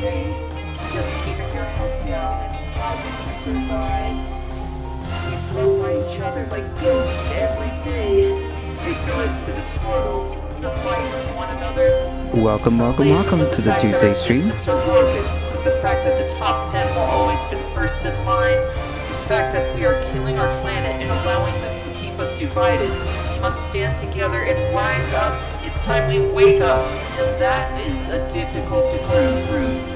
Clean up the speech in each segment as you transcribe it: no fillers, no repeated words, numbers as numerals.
day. Just keeping your head down and fighting to survive. We float by each other like ghosts every day. Ignorant to the struggle, the fight with one another. Welcome to the Tuesday stream. The fact that the top 10 will always been first in line. The fact that we are killing our planet and allowing them to keep us divided. We must stand together and rise up. It's time we wake up. And that is a difficult truth.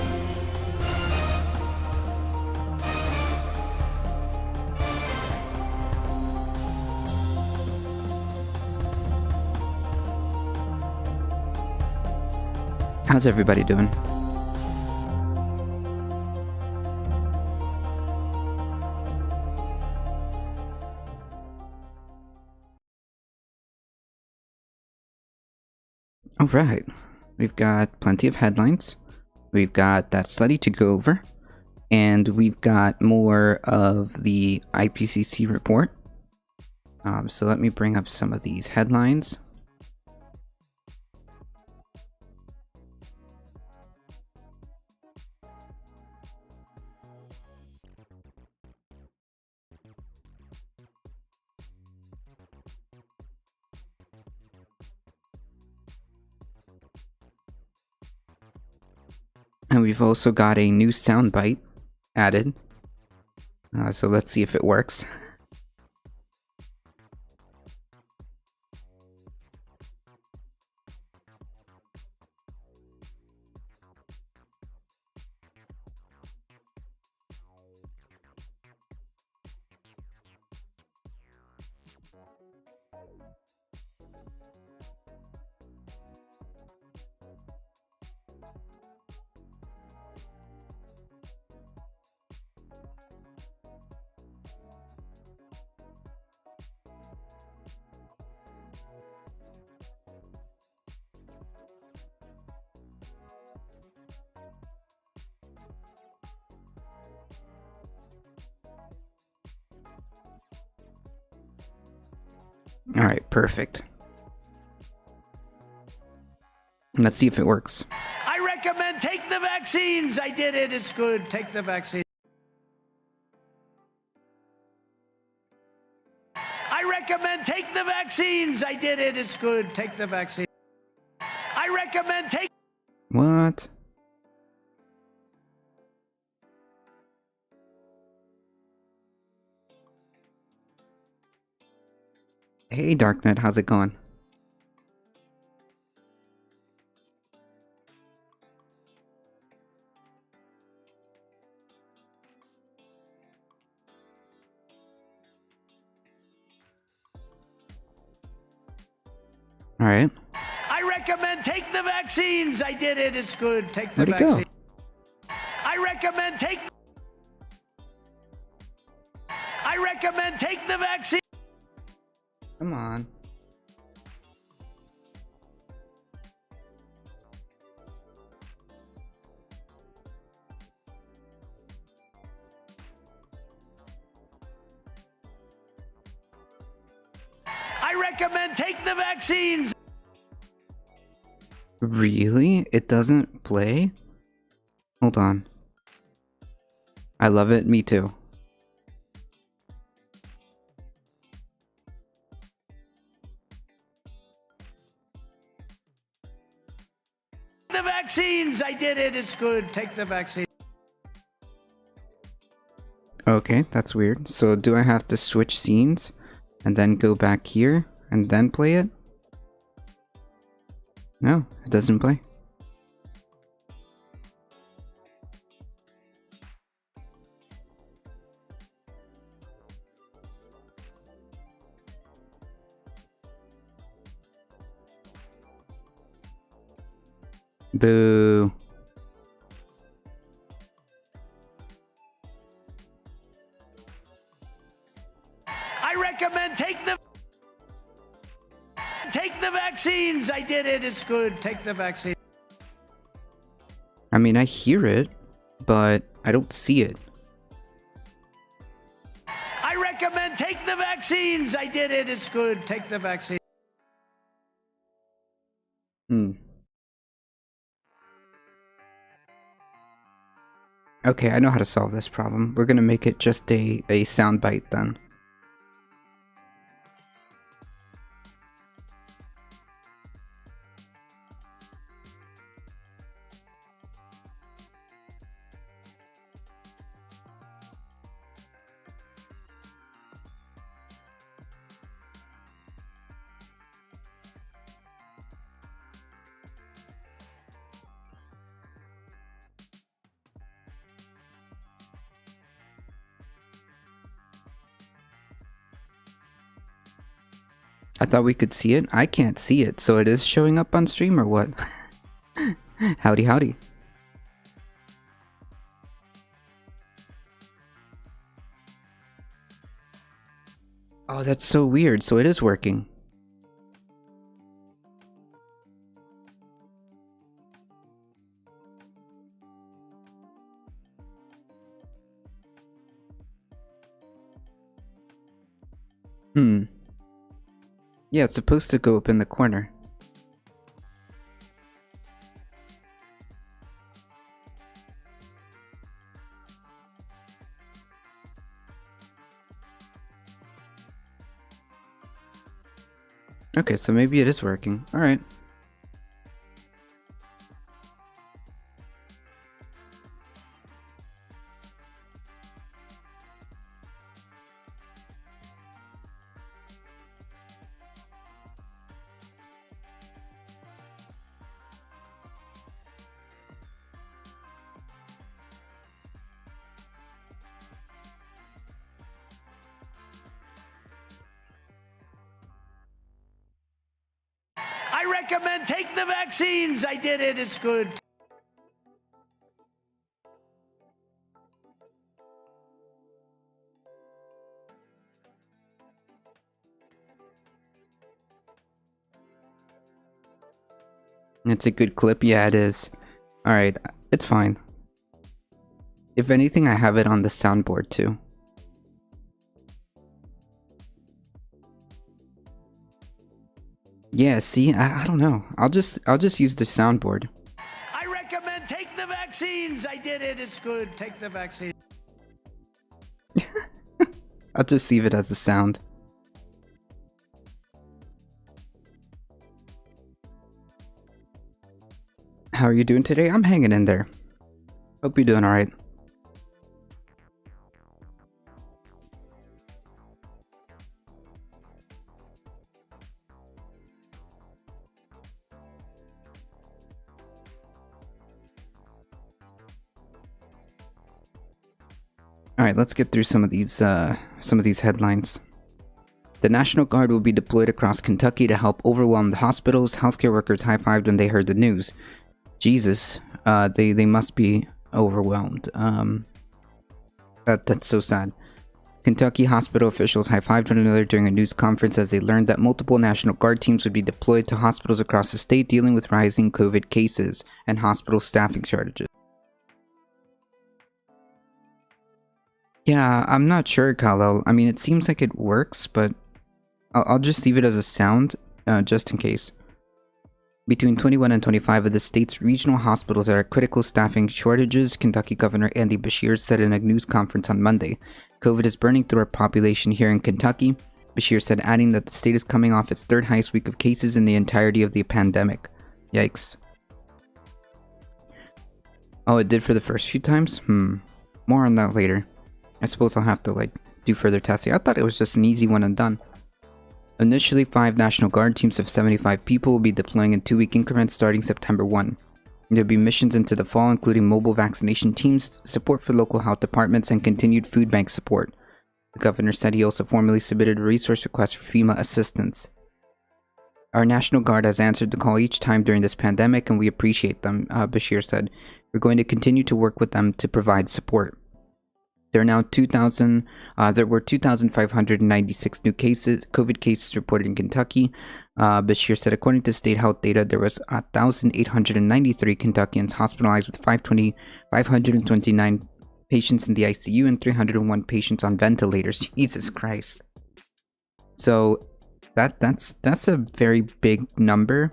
How's everybody doing? All right, we've got plenty of headlines. We've got that study to go over, and we've got more of the IPCC report. So let me bring up some of these headlines. And we've also got a new soundbite added. So let's see if it works. All right, perfect. Let's see if it works. I recommend take the vaccines. I did it. It's good. Take the vaccine. I recommend take the vaccines. I did it. It's good. Take the vaccine. I recommend take. What? Hey, Darknet, how's it going? All right. I recommend take the vaccines. I did it. It's good. Take the Where'd it vaccine. go? I recommend take. I recommend take the vaccine. Come on. I recommend take the vaccines. Really? It doesn't play? Hold on. I love it. Me too. The vaccines. I did it. It's good. Take the vaccine. Okay, that's weird. So do I have to switch scenes and then go back here and then play it? No, it doesn't play. Boo. I recommend take the vaccines. I did it. It's good. Take the vaccine. I mean, I hear it, but I don't see it. I recommend take the vaccines. I did it. It's good. Take the vaccine. Okay, I know how to solve this problem. We're gonna make it just a soundbite then. I thought we could see it. I can't see it, so it is showing up on stream or what? Howdy, howdy. Oh, that's so weird. So it is working. Yeah, it's supposed to go up in the corner. Okay, so maybe it is working. Alright. I recommend take the vaccines. I did it. It's good. It's a good clip. Yeah, it is. Alright, it's fine. If anything, I have it on the soundboard too. Yeah, see, I don't know. I'll just use the soundboard. I recommend take the vaccines. I did it. It's good. Take the vaccine. I'll just leave it as a sound. How are you doing today? I'm hanging in there. Hope you're doing alright. Alright, let's get through some of these headlines. The National Guard will be deployed across Kentucky to help overwhelm the hospitals. Healthcare workers high-fived when they heard the news. Jesus, they must be overwhelmed. That's so sad. Kentucky hospital officials high-fived one another during a news conference as they learned that multiple National Guard teams would be deployed to hospitals across the state dealing with rising COVID cases and hospital staffing shortages. Yeah, I'm not sure, Kal-El. I mean, it seems like it works, but I'll just leave it as a sound, just in case. Between 21 and 25 of the state's regional hospitals are at critical staffing shortages, Kentucky Governor Andy Beshear said in a news conference on Monday. COVID is burning through our population here in Kentucky, Beshear said, adding that the state is coming off its third highest week of cases in the entirety of the pandemic. Yikes. Oh, it did for the first few times? More on that later. I suppose I'll have to, do further testing. I thought it was just an easy one and done. Initially, 5 National Guard teams of 75 people will be deploying in 2-week increments starting September 1. There will be missions into the fall, including mobile vaccination teams, support for local health departments, and continued food bank support. The governor said he also formally submitted a resource request for FEMA assistance. Our National Guard has answered the call each time during this pandemic, and we appreciate them, Beshear said. We're going to continue to work with them to provide support. There were 2,596 new COVID cases reported in Kentucky. Beshear said, according to state health data, there was 1,893 Kentuckians hospitalized with 529 patients in the ICU and 301 patients on ventilators. Jesus Christ. So that's a very big number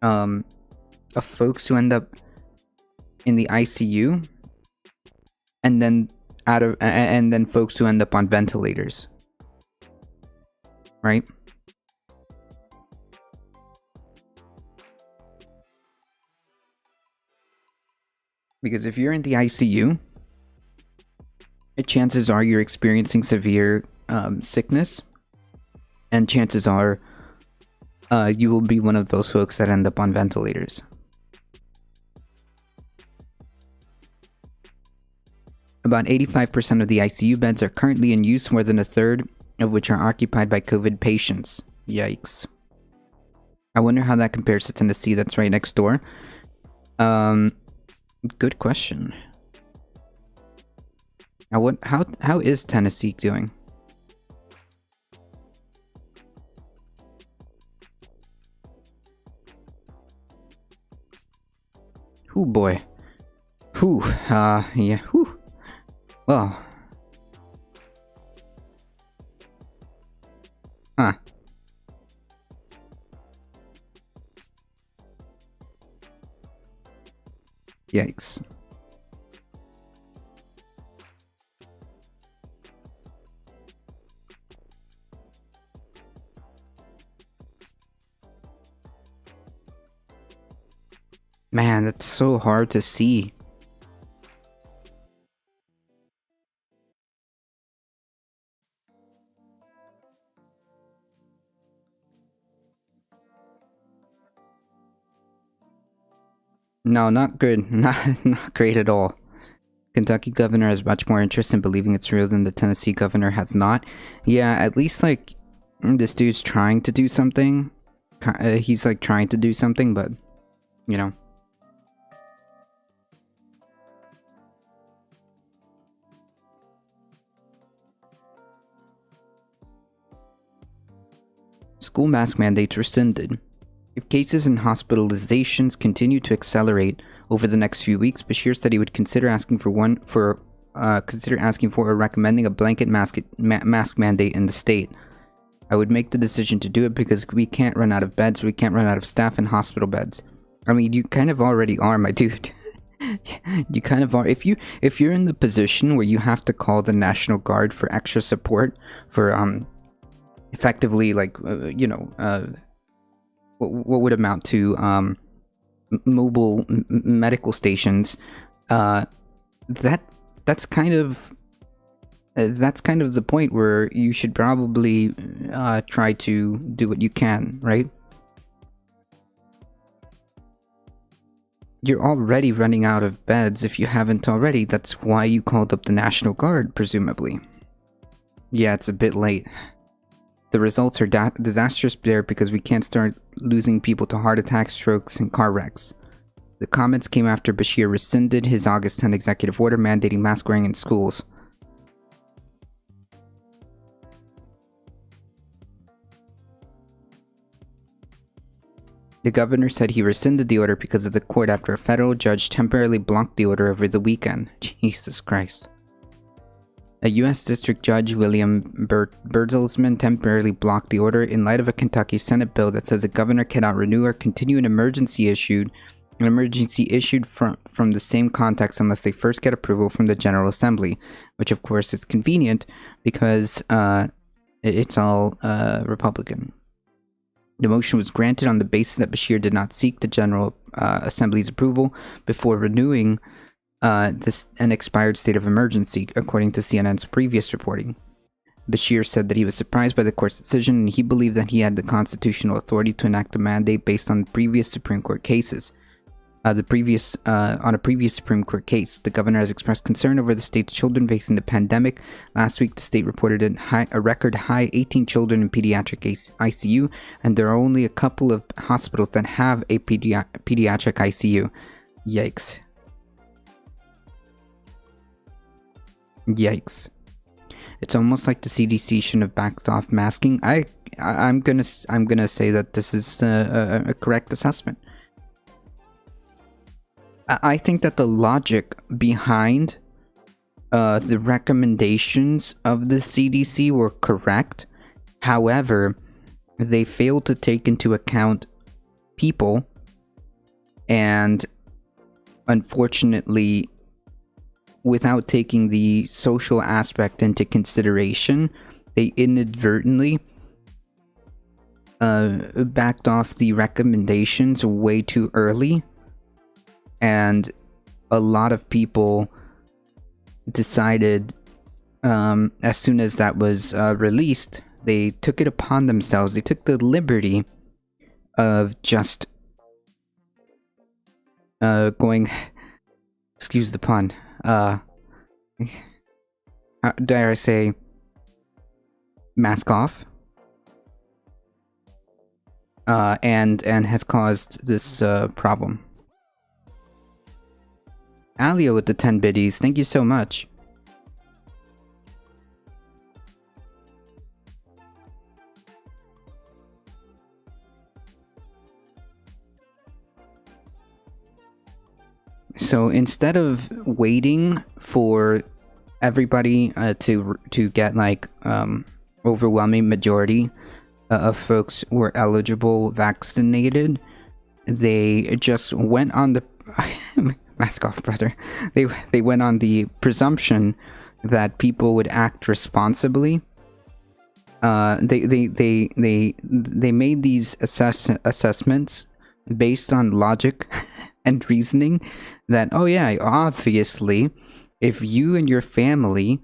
of folks who end up in the ICU. and then and then folks who end up on ventilators, right? Because if you're in the ICU, chances are you're experiencing severe sickness, and chances are you will be one of those folks that end up on ventilators. About 85% of the ICU beds are currently in use, more than a third of which are occupied by COVID patients. Yikes. I wonder how that compares to Tennessee, that's right next door. Good question. How is Tennessee doing? Ooh boy. Whew. Yeah. Whew. Well. Huh. Yikes. Man, that's so hard to see. No, not good. Not great at all. Kentucky governor has much more interest in believing it's real than the Tennessee governor has not. Yeah, at least, like, this dude's trying to do something. He's, like, trying to do something, but, you know. School mask mandates rescinded. If cases and hospitalizations continue to accelerate over the next few weeks, Bashir said he would consider asking for or recommending a blanket mask mandate in the state. I would make the decision to do it because we can't run out of beds, we can't run out of staff in hospital beds. I mean, you kind of already are, my dude. You kind of are. If you're in the position where you have to call the National Guard for extra support for effectively, like, what would amount to mobile medical stations, that's kind of the point where you should probably try to do what you can, right? You're already running out of beds if you haven't already. That's why you called up the National Guard, presumably. Yeah, it's a bit late. The results are disastrous there because we can't start losing people to heart attacks, strokes, and car wrecks. The comments came after Bashir rescinded his August 10 executive order mandating mask wearing in schools. The governor said he rescinded the order because of the court after a federal judge temporarily blocked the order over the weekend. Jesus Christ. A U.S. District Judge, William Bertelsmann, temporarily blocked the order in light of a Kentucky Senate bill that says the governor cannot renew or continue an emergency issued from the same context unless they first get approval from the General Assembly, which of course is convenient because it's all Republican. The motion was granted on the basis that Bashir did not seek the General Assembly's approval before renewing an expired state of emergency, according to CNN's previous reporting. Bashir said that he was surprised by the court's decision and he believed that he had the constitutional authority to enact a mandate based on previous Supreme Court cases. On a previous Supreme Court case, the governor has expressed concern over the state's children facing the pandemic. Last week, the state reported a record high 18 children in pediatric ICU, and there are only a couple of hospitals that have a pediatric ICU. Yikes. Yikes. It's almost like the CDC shouldn't have backed off masking. I'm gonna say that this is a correct assessment. I think that the logic behind the recommendations of the CDC were correct. However, they failed to take into account people, and unfortunately, without taking the social aspect into consideration, they inadvertently backed off the recommendations way too early, and a lot of people decided, as soon as that was released, they took it upon themselves. They took the liberty of just going, excuse the pun, how dare I say, mask off, and has caused this problem. Alia with the 10 biddies, thank you so much. So instead of waiting for everybody to get like overwhelming majority of folks who were eligible vaccinated, they just went on the mask off, brother. They went on the presumption that people would act responsibly. They made these assessments based on logic and reasoning that, oh yeah, obviously, if you and your family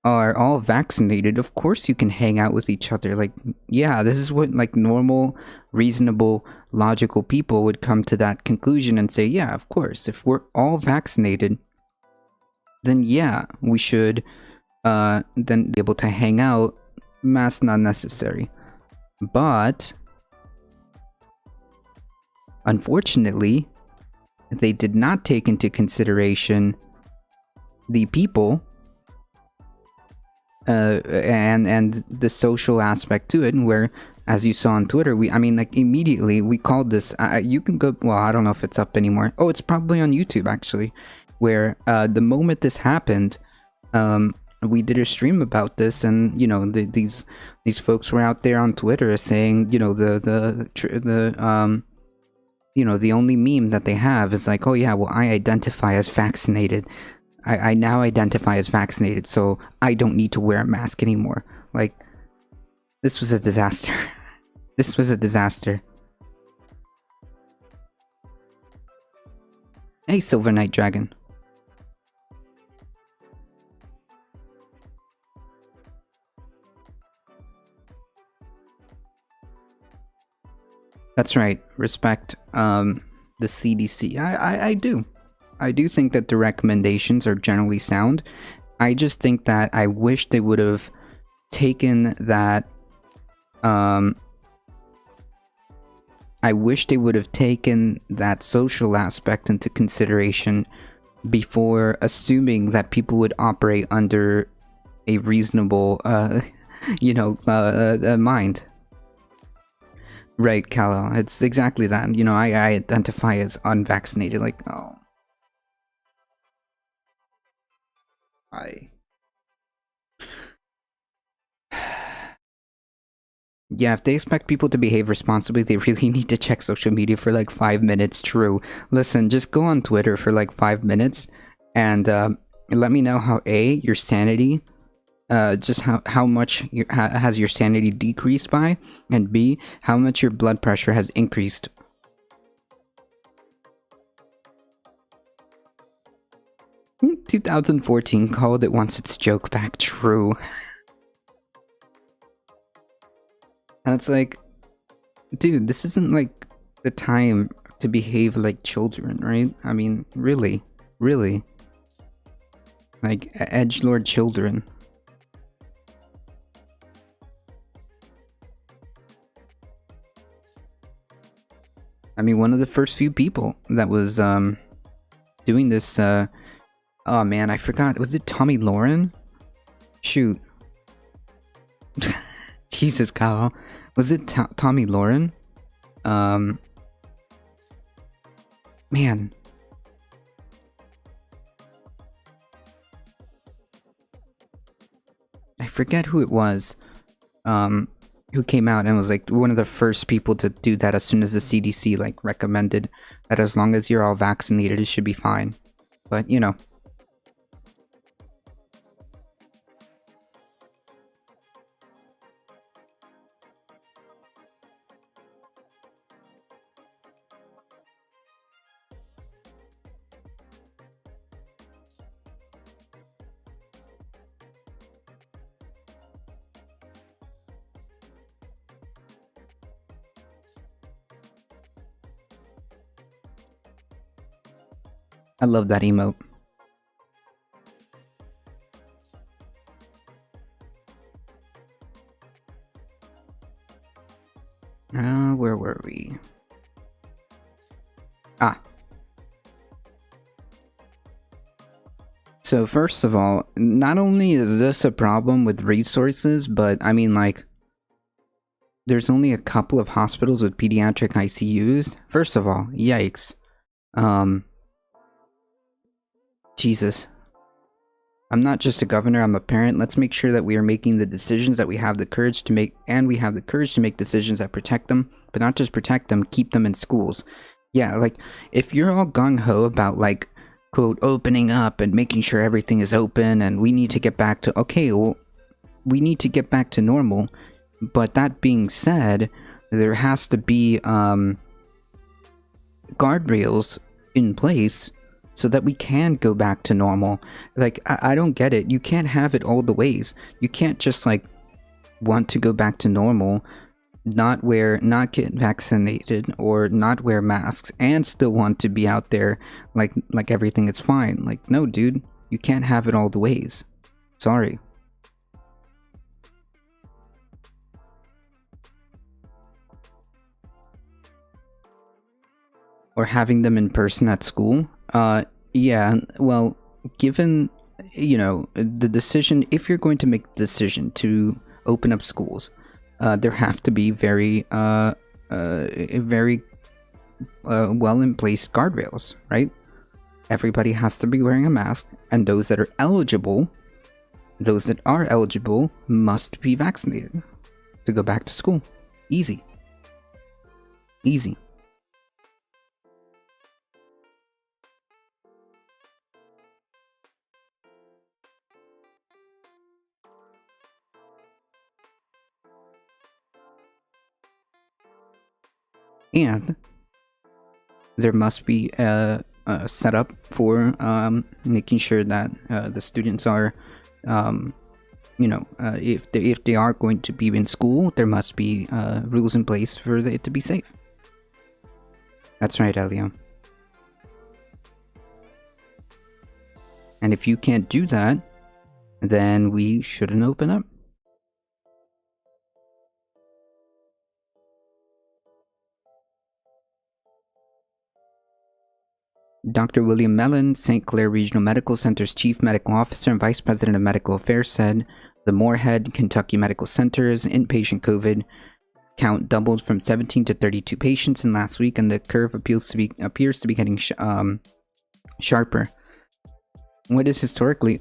are all vaccinated, of course you can hang out with each other. Like, yeah, this is what like normal, reasonable, logical people would come to that conclusion and say, yeah, of course, if we're all vaccinated, then yeah, we should then be able to hang out. Mask not necessary. But unfortunately, they did not take into consideration the people and the social aspect to it, where, as you saw on Twitter, immediately we called this, you can go, well, I don't know if it's up anymore. Oh, it's probably on YouTube actually, where the moment this happened, we did a stream about this, and these folks were out there on Twitter saying, the only meme that they have is like, oh yeah, well, I identify as vaccinated. I now identify as vaccinated, so I don't need to wear a mask anymore. Like, this was a disaster. This was a disaster. Hey, Silver Knight Dragon. That's right. Respect the CDC. I do. I do think that the recommendations are generally sound. I just think that I wish they would have taken that. I wish they would have taken that social aspect into consideration before assuming that people would operate under a reasonable, mind. Right, Kal-El. It's exactly that. I identify as unvaccinated. Like, oh. Yeah, if they expect people to behave responsibly, they really need to check social media for like 5 minutes. True. Listen, just go on Twitter for like 5 minutes and let me know how your sanity, just how much has your sanity decreased by, and B, how much your blood pressure has increased. 2014 called it once its joke back. True. And it's like, dude, this isn't like the time to behave like children, right? I mean, really, like edgelord children. I mean, one of the first few people that was doing this, oh man, I forgot. Was it Tommy Lauren? Shoot. Jesus, Kyle. Was it Tommy Lauren? Man. I forget who it was. Who came out and was like one of the first people to do that as soon as the CDC like recommended that as long as you're all vaccinated, it should be fine. But I love that emote. Where were we? So first of all, not only is this a problem with resources, but I mean, like, there's only a couple of hospitals with pediatric ICUs. First of all, yikes. Jesus. I'm not just a governor, I'm a parent. Let's make sure that we are making the decisions that we have the courage to make, and we have the courage to make decisions that protect them, but not just protect them, keep them in schools. Yeah, like, if you're all gung-ho about, like, quote, opening up and making sure everything is open and we need to get back to, okay, well, we need to get back to normal. But that being said, there has to be guardrails in place so that we can go back to normal. Like, I don't get it. You can't have it all the ways. You can't just, like, want to go back to normal, not get vaccinated or not wear masks and still want to be out there like everything is fine. Like, no, dude, you can't have it all the ways. Sorry. Or having them in person at school. Yeah, well, given, you know, the decision, if you're going to make the decision to open up schools, there have to be very well in place guardrails, right? Everybody has to be wearing a mask, and those that are eligible must be vaccinated to go back to school. Easy. Easy. And there must be a setup for making sure that the students are, you know, if they are going to be in school, there must be rules in place for it to be safe. That's right, Elio. And if you can't do that, then we shouldn't open up. Dr. William Mellon, St. Clair Regional Medical Center's Chief Medical Officer and Vice President of Medical Affairs, said the Moorhead, Kentucky Medical Center's inpatient COVID count doubled from 17 to 32 patients in last week, and the curve appears to be getting sharper. What is historically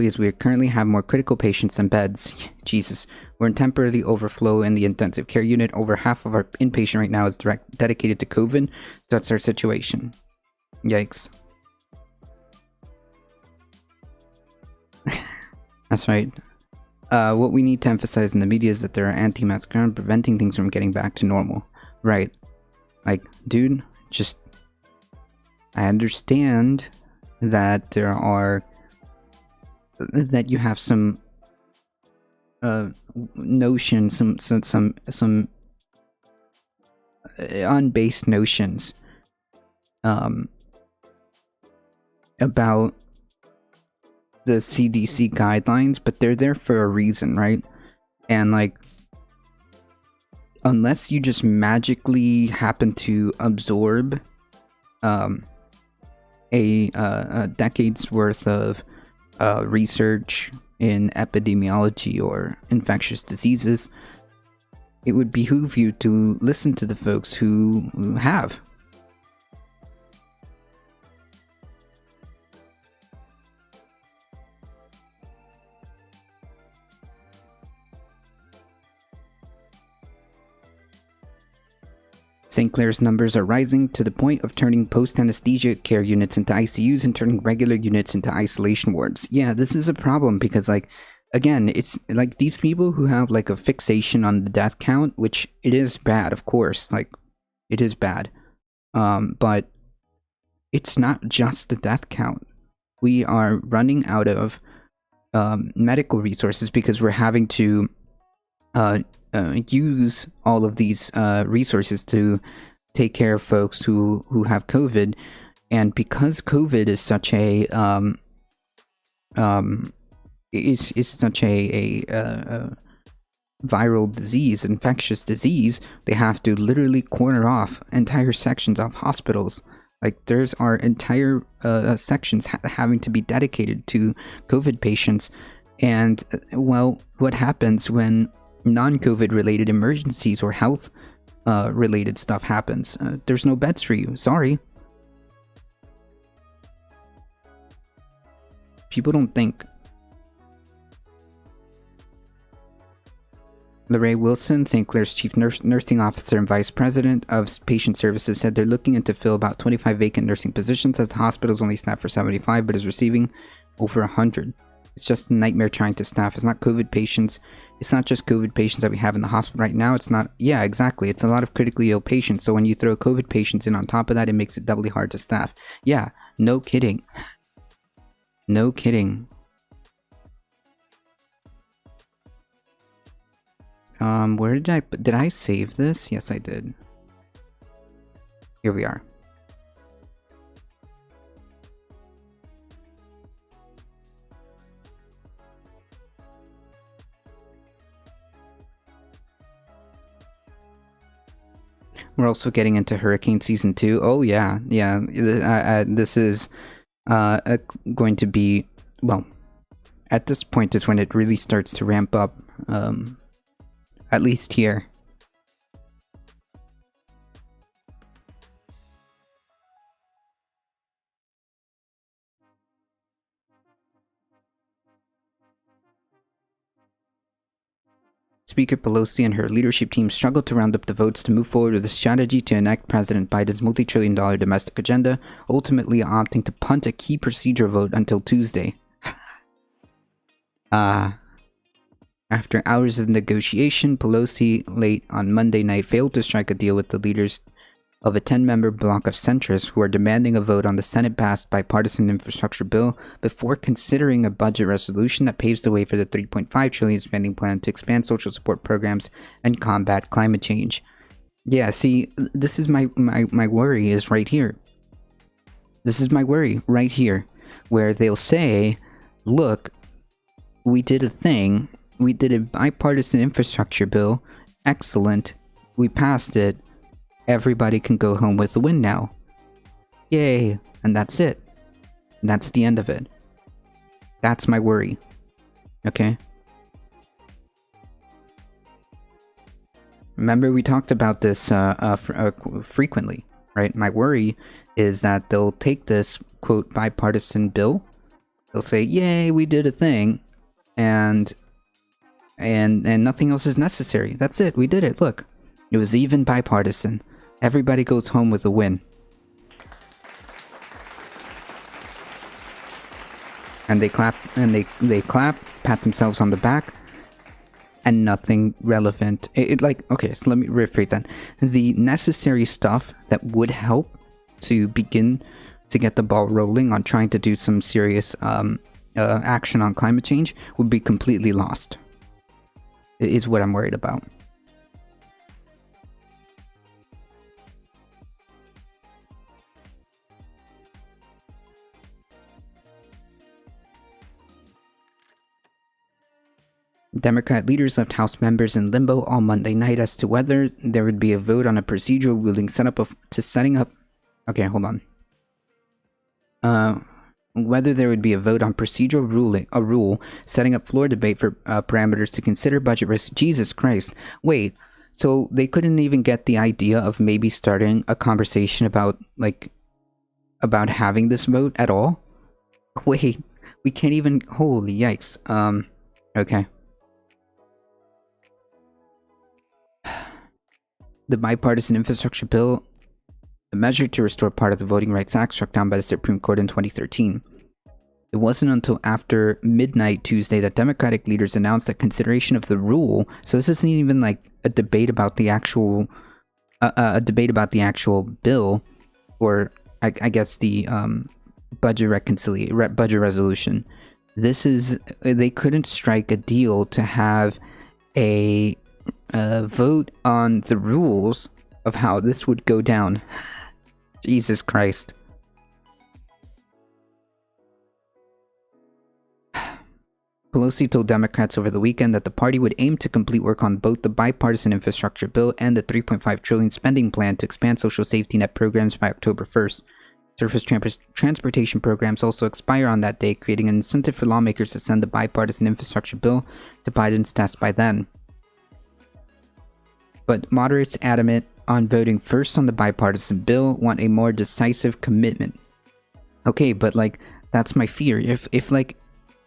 is we currently have more critical patients than beds. Jesus, we're in temporary overflow in the intensive care unit. Over half of our inpatient right now is dedicated to COVID. So that's our situation. Yikes. That's right. What we need to emphasize in the media is that there are anti-masks preventing things from getting back to normal. Right. Like, dude, just... I understand that there are... that you have some... notions, some unbased notions about the CDC guidelines, but they're there for a reason, right? And like, unless you just magically happen to absorb a decade's worth of research in epidemiology or infectious diseases, it would behoove you to listen to the folks who have. St. Clair's numbers are rising to the point of turning post-anesthesia care units into ICUs and turning regular units into isolation wards. Yeah, this is a problem because, like, again, it's like these people who have like a fixation on the death count, which it is bad, of course, like, it is bad. But it's not just the death count. We are running out of medical resources because we're having to use all of these resources to take care of folks who have COVID And because COVID is such a is such a viral disease, infectious disease, they have to literally corner off entire sections of hospitals. Like, there's our entire sections having to be dedicated to COVID patients. And, well, what happens when non-COVID related emergencies or health related stuff happens? There's no beds for you. Sorry. People don't think. Lorraine Wilson, St. Clair's chief nursing officer and vice president of patient services, said they're looking into fill about 25 vacant nursing positions, as the hospital's only staffed for 75 but is receiving over 100. It's just a nightmare trying to staff. It's not COVID patients. It's not just COVID patients that we have in the hospital right now. It's not. Yeah, exactly. It's a lot of critically ill patients. So when you throw COVID patients in on top of that, it makes it doubly hard to staff. Yeah, no kidding. No kidding. Where did I save this? Yes, I did. Here we are. We're also getting into hurricane season 2. Oh yeah, yeah. This is going to be, well, at this point is when it really starts to ramp up. At least here. Speaker Pelosi and her leadership team struggled to round up the votes to move forward with a strategy to enact President Biden's multi-trillion-dollar domestic agenda, ultimately opting to punt a key procedural vote until Tuesday. After hours of negotiation, Pelosi late on Monday night failed to strike a deal with the leaders of a 10-member bloc of centrists who are demanding a vote on the Senate-passed bipartisan infrastructure bill before considering a budget resolution that paves the way for the $3.5 trillion spending plan to expand social support programs and combat climate change. Yeah, see, this is my worry is right here. This is my worry right here, where they'll say, look, we did a thing. We did a bipartisan infrastructure bill. Excellent. We passed it. Everybody can go home with a win now. Yay. And that's it. And that's the end of it. That's my worry. Okay? Remember, we talked about this frequently, right? My worry is that they'll take this, quote, bipartisan bill. They'll say, yay, we did a thing. And nothing else is necessary. That's it. We did it. Look, it was even bipartisan. Everybody goes home with a win. And they clap, they clap, pat themselves on the back, and nothing relevant. Okay, so let me rephrase that. The necessary stuff that would help to begin to get the ball rolling on trying to do some serious action on climate change would be completely lost. Is what I'm worried about. Democrat leaders left House members in limbo all Monday night as to whether there would be a vote on a procedural ruling Okay, hold on. Whether there would be a vote on procedural rule setting up floor debate for parameters to consider budget risk. Jesus Christ. Wait, so they couldn't even get the idea of maybe starting a conversation about having this vote at all? Wait, we can't even, holy yikes. Okay. The bipartisan infrastructure bill, a measure to restore part of the Voting Rights Act struck down by the Supreme Court in 2013. It wasn't until after midnight Tuesday that Democratic leaders announced that consideration of the rule, so this isn't even like a debate about the actual bill, or I guess the budget resolution. This is, they couldn't strike a deal to have a vote on the rules of how this would go down. Jesus Christ. Pelosi told Democrats over the weekend that the party would aim to complete work on both the bipartisan infrastructure bill and the $3.5 trillion spending plan to expand social safety net programs by October 1st. Surface transportation programs also expire on that day, creating an incentive for lawmakers to send the bipartisan infrastructure bill to Biden's desk by then. But moderates adamant on voting first on the bipartisan bill want a more decisive commitment. Okay, but like, that's my fear.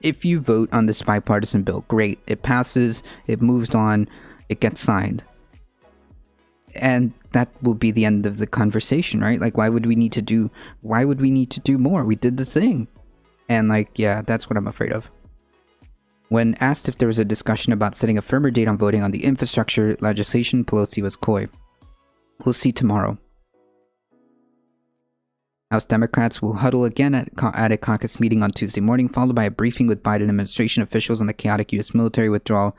If you vote on this bipartisan bill, great, it passes, it moves on, it gets signed. And that will be the end of the conversation, right? Like, why would we need to do more? We did the thing. And like, yeah, that's what I'm afraid of. When asked if there was a discussion about setting a firmer date on voting on the infrastructure legislation, Pelosi was coy. We'll see tomorrow. House Democrats will huddle again at a caucus meeting on Tuesday morning, followed by a briefing with Biden administration officials on the chaotic U.S. military withdrawal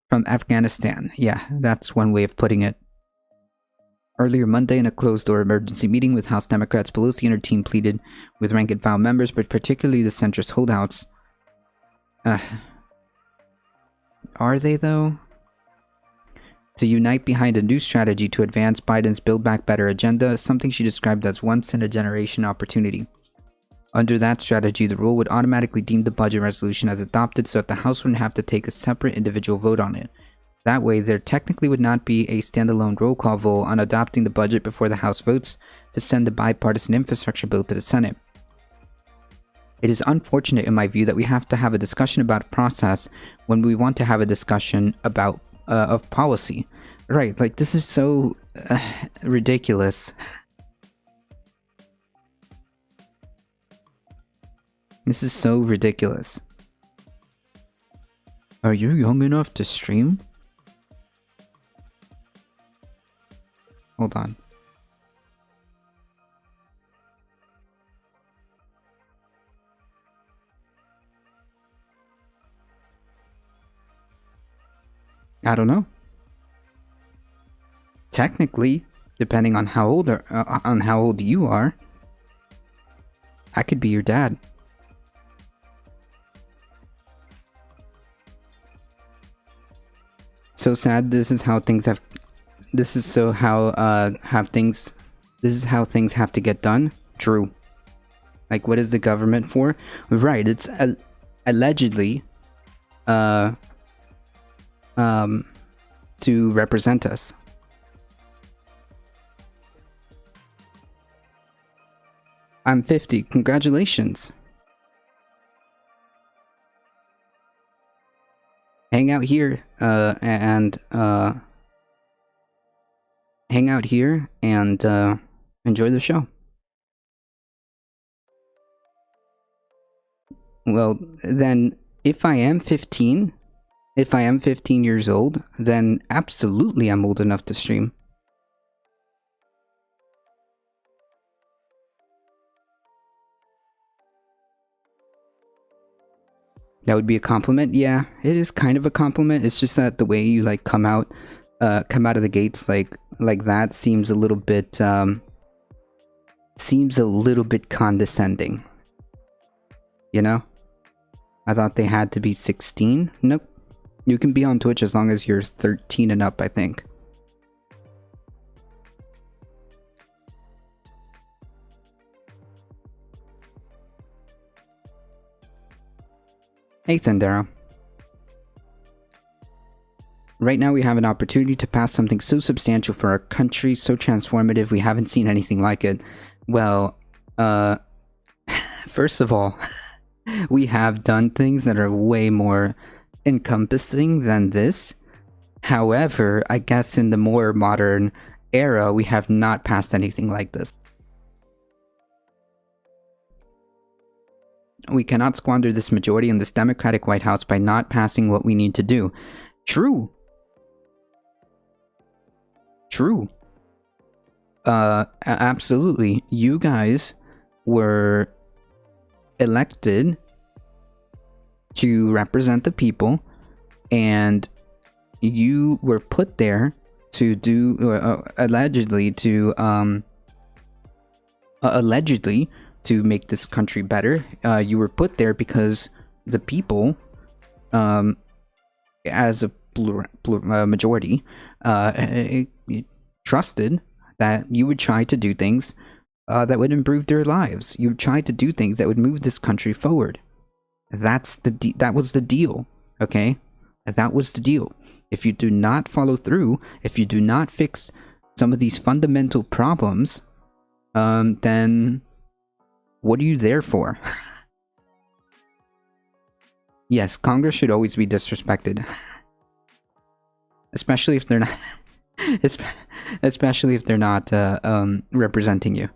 from Afghanistan. Yeah, that's one way of putting it. Earlier Monday, in a closed-door emergency meeting with House Democrats, Pelosi and her team pleaded with rank-and-file members, but particularly the centrist holdouts. Are they, though? To unite behind a new strategy to advance Biden's Build Back Better agenda, something she described as once-in-a-generation opportunity. Under that strategy, the rule would automatically deem the budget resolution as adopted so that the House wouldn't have to take a separate individual vote on it. That way, there technically would not be a standalone roll call vote on adopting the budget before the House votes to send the bipartisan infrastructure bill to the Senate. It is unfortunate, in my view, that we have to have a discussion about a process when we want to have a discussion about of policy. Right, like, this is so ridiculous. This is so ridiculous. Are you young enough to stream? Hold on. I don't know. Technically, depending on how old you are, I could be your dad. So sad. This is how things have to get done. True. Like, what is the government for? Right. It's allegedly to represent us. I'm 50. Congratulations. Hang out here and enjoy the show. Well, then if I am 15 years old, then absolutely I'm old enough to stream. That would be a compliment. Yeah, it is kind of a compliment. It's just that the way you like come out of the gates like that seems a little bit condescending. You know? I thought they had to be 16. Nope. You can be on Twitch as long as you're 13 and up, I think. Hey, Thundera. Right now we have an opportunity to pass something so substantial for our country, so transformative, we haven't seen anything like it. Well, first of all, we have done things that are way more encompassing than this. However, I guess in the more modern era, we have not passed anything like this. We cannot squander this majority in this Democratic White House by not passing what we need to do. True. True. Absolutely. You guys were elected to represent the people, and you were put there to do allegedly to make this country better. You were put there because the people as a majority, trusted that you would try to do things that would improve their lives. You would try to do things that would move this country forward. That was the deal, okay? That was the deal. If you do not follow through, if you do not fix some of these fundamental problems, then what are you there for? Yes, Congress should always be disrespected. Especially if they're not especially if they're not representing you.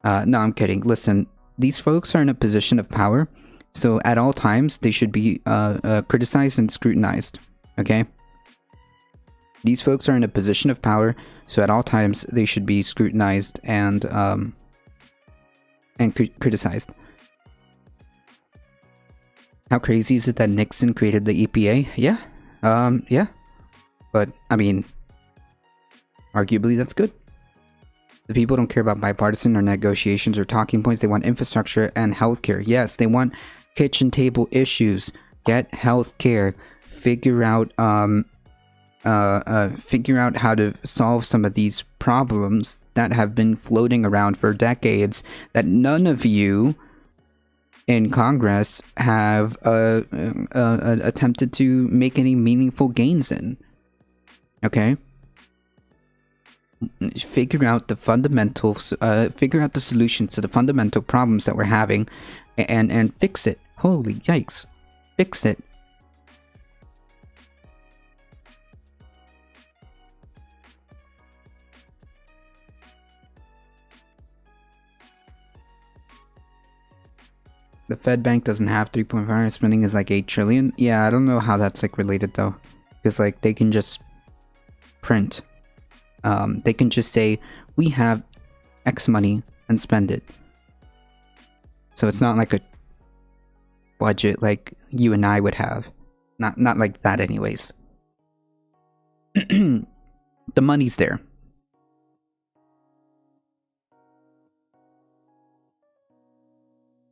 No, I'm kidding. Listen, these folks are in a position of power, so at all times they should be criticized and scrutinized. Okay? These folks are in a position of power, so at all times they should be scrutinized and criticized. How crazy is it that Nixon created the EPA? Yeah. Yeah. But, I mean, arguably that's good. The people don't care about bipartisan or negotiations or talking points. They want infrastructure and healthcare. Yes, they want kitchen table issues. Get healthcare. Figure out how to solve some of these problems that have been floating around for decades that none of you in Congress have attempted to make any meaningful gains in. Okay? Figure out the fundamentals, figure out the solutions to the fundamental problems that we're having and fix it. Holy yikes. Fix it. The Fed Bank doesn't have 3.5, spending is like 8 trillion. Yeah, I don't know how that's like related though. Because like they can just print. They can just say, we have X money and spend it. So it's not like a budget like you and I would have. Not like that anyways. The money's there.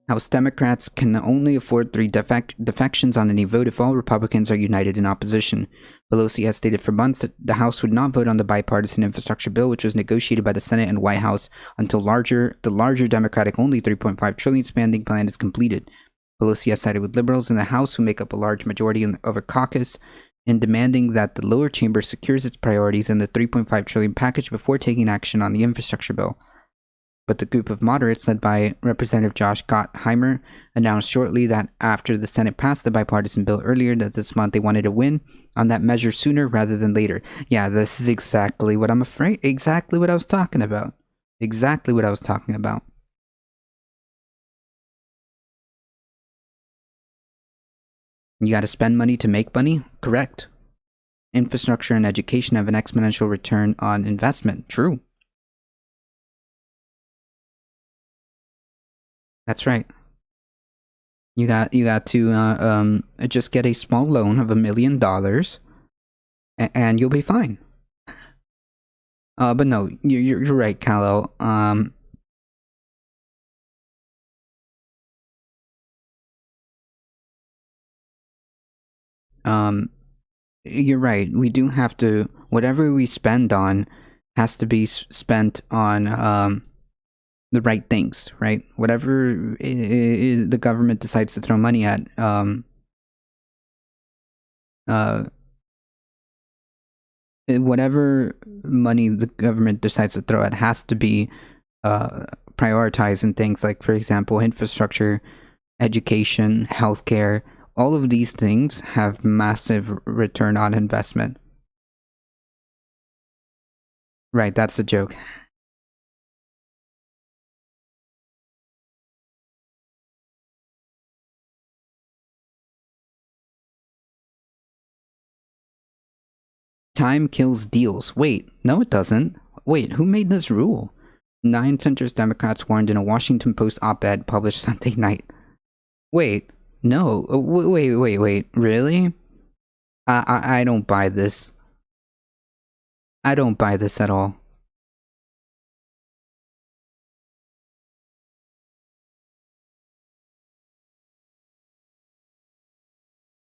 House Democrats can only afford 3 defections on any vote if all Republicans are united in opposition. Pelosi has stated for months that the House would not vote on the bipartisan infrastructure bill, which was negotiated by the Senate and White House, until the larger Democratic-only $3.5 trillion spending plan is completed. Pelosi has sided with liberals in the House, who make up a large majority of a caucus, in demanding that the lower chamber secures its priorities in the $3.5 trillion package before taking action on the infrastructure bill. But the group of moderates led by Representative Josh Gottheimer announced shortly that after the Senate passed the bipartisan bill earlier this month, they wanted to win on that measure sooner rather than later. Yeah, this is exactly what I'm afraid. Exactly what I was talking about. Exactly what I was talking about. You gotta spend money to make money? Correct. Infrastructure and education have an exponential return on investment. True. That's right. You got to just get a small loan of $1 million, and you'll be fine. But no, you're right, Callow. You're right. We do have to, whatever we spend on has to be spent on the right things, right? Whatever the government decides to throw money at, whatever money the government decides to throw at has to be prioritized in things like, for example, infrastructure, education, healthcare. All of these things have massive return on investment. Right, that's the joke. Time kills deals. Wait, no it doesn't. Wait, who made this rule? 9 centrist Democrats warned in a Washington Post op-ed published Sunday night. Wait, no, wait, really? I don't buy this. I don't buy this at all.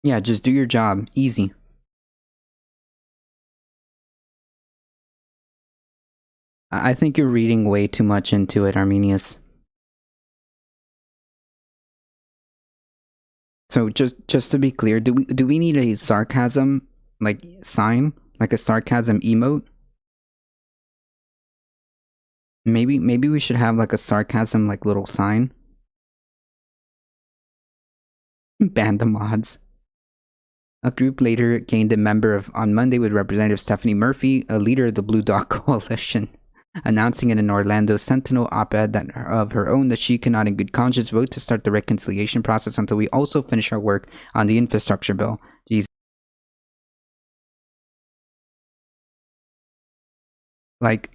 Yeah, just do your job. Easy. I think you're reading way too much into it, Arminius. So just to be clear, do we need a sarcasm like sign, like a sarcasm emote? Maybe we should have like a sarcasm like little sign. Ban the mods. A group later gained a member of on Monday with Representative Stephanie Murphy, a leader of the Blue Dog Coalition, announcing in an Orlando Sentinel op-ed that of her own that she cannot in good conscience vote to start the reconciliation process until we also finish our work on the infrastructure bill. Jeez. Like,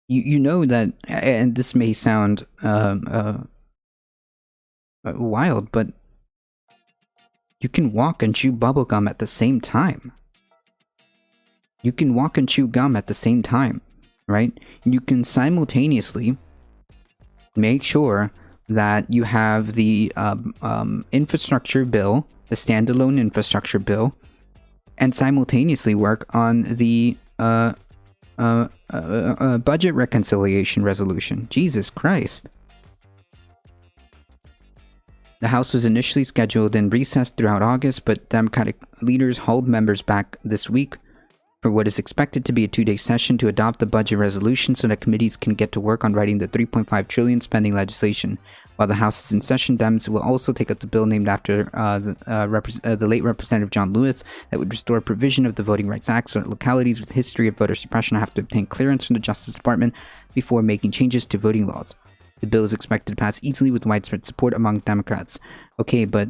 you know that, and this may sound wild, but you can walk and chew bubblegum at the same time. You can walk and chew gum at the same time, right? You can simultaneously make sure that you have the infrastructure bill, the standalone infrastructure bill, and simultaneously work on the budget reconciliation resolution. Jesus Christ. The House was initially scheduled in recess throughout August, but Democratic leaders hauled members back this week for what is expected to be a 2-day session to adopt the budget resolution so that committees can get to work on writing the $3.5 trillion spending legislation. While the House is in session, Dems will also take up the bill named after the late Representative John Lewis that would restore provision of the Voting Rights Act so that localities with a history of voter suppression have to obtain clearance from the Justice Department before making changes to voting laws. The bill is expected to pass easily with widespread support among Democrats. Okay, but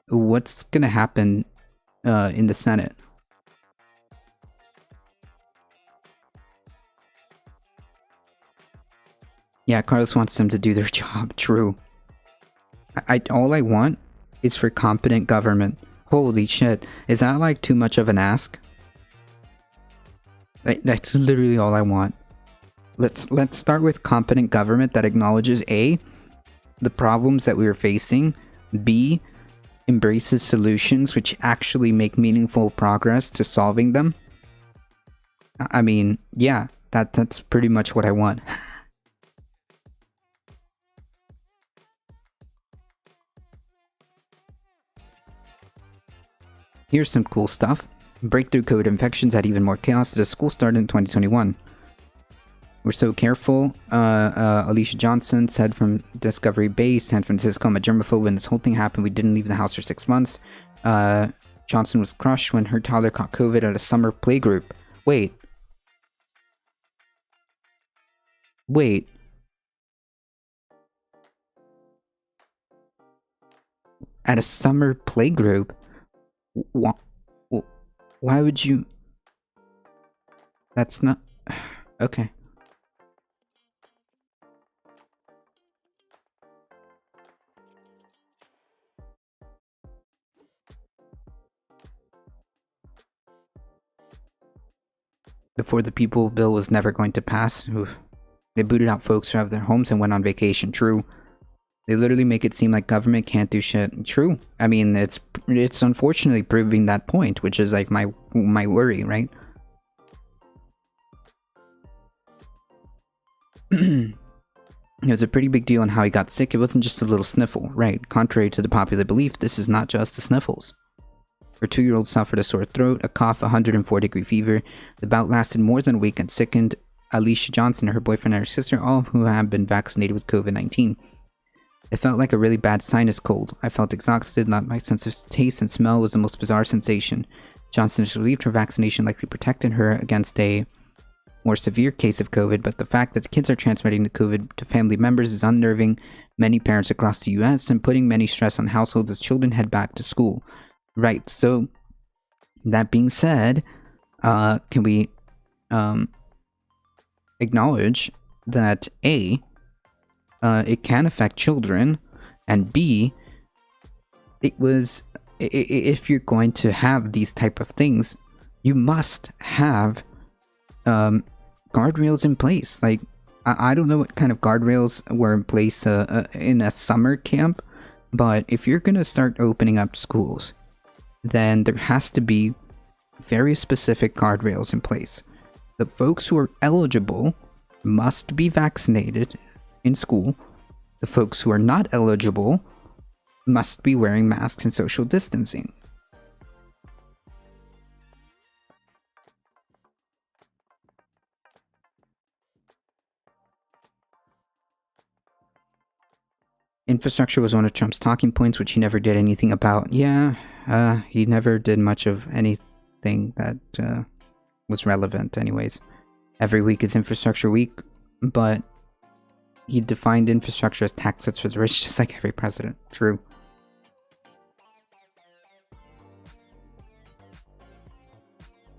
what's going to happen in the Senate? Yeah, Carlos wants them to do their job. True. All I want is for competent government. Holy shit. Is that like too much of an ask? That's literally all I want. Let's start with competent government that acknowledges A, the problems that we are facing, B, embraces solutions which actually make meaningful progress to solving them. I mean, yeah, that's pretty much what I want. Here's some cool stuff. Breakthrough COVID infections had even more chaos as the school started in 2021. We're so careful, Alicia Johnson said from Discovery Bay, San Francisco. I'm a germaphobe. When this whole thing happened, we didn't leave the house for 6 months. Johnson was crushed when her toddler caught COVID at a summer playgroup. Wait. At a summer playgroup? Why would you... That's not... Okay. The For the People bill was never going to pass. Oof. They booted out folks out of their homes and went on vacation. True. They literally make it seem like government can't do shit. True. I mean, it's unfortunately proving that point, which is like my worry, right? It was a pretty big deal on how he got sick. It wasn't just a little sniffle, right? Contrary to the popular belief, this is not just the sniffles. Her 2-year-old suffered a sore throat, a cough, 104-degree fever. The bout lasted more than a week and sickened Alicia Johnson, her boyfriend, and her sister, all of whom had been vaccinated with COVID-19. It felt like a really bad sinus cold. I felt exhausted, my sense of taste and smell was the most bizarre sensation. Johnson believed her vaccination likely protected her against a more severe case of COVID, but the fact that the kids are transmitting the COVID to family members is unnerving many parents across the US and putting many stress on households as children head back to school. Right, so that being said, can we acknowledge that A, it can affect children, and B, if you're going to have these type of things, you must have guardrails in place. Like, I don't know what kind of guardrails were in place in a summer camp, but if you're gonna start opening up schools, then there has to be very specific guardrails in place. The folks who are eligible must be vaccinated in school. The folks who are not eligible must be wearing masks and social distancing. Infrastructure was one of Trump's talking points, which he never did anything about. Yeah, he never did much of anything that was relevant anyways. Every week is infrastructure week, but he defined infrastructure as tax cuts for the rich, just like every president. True.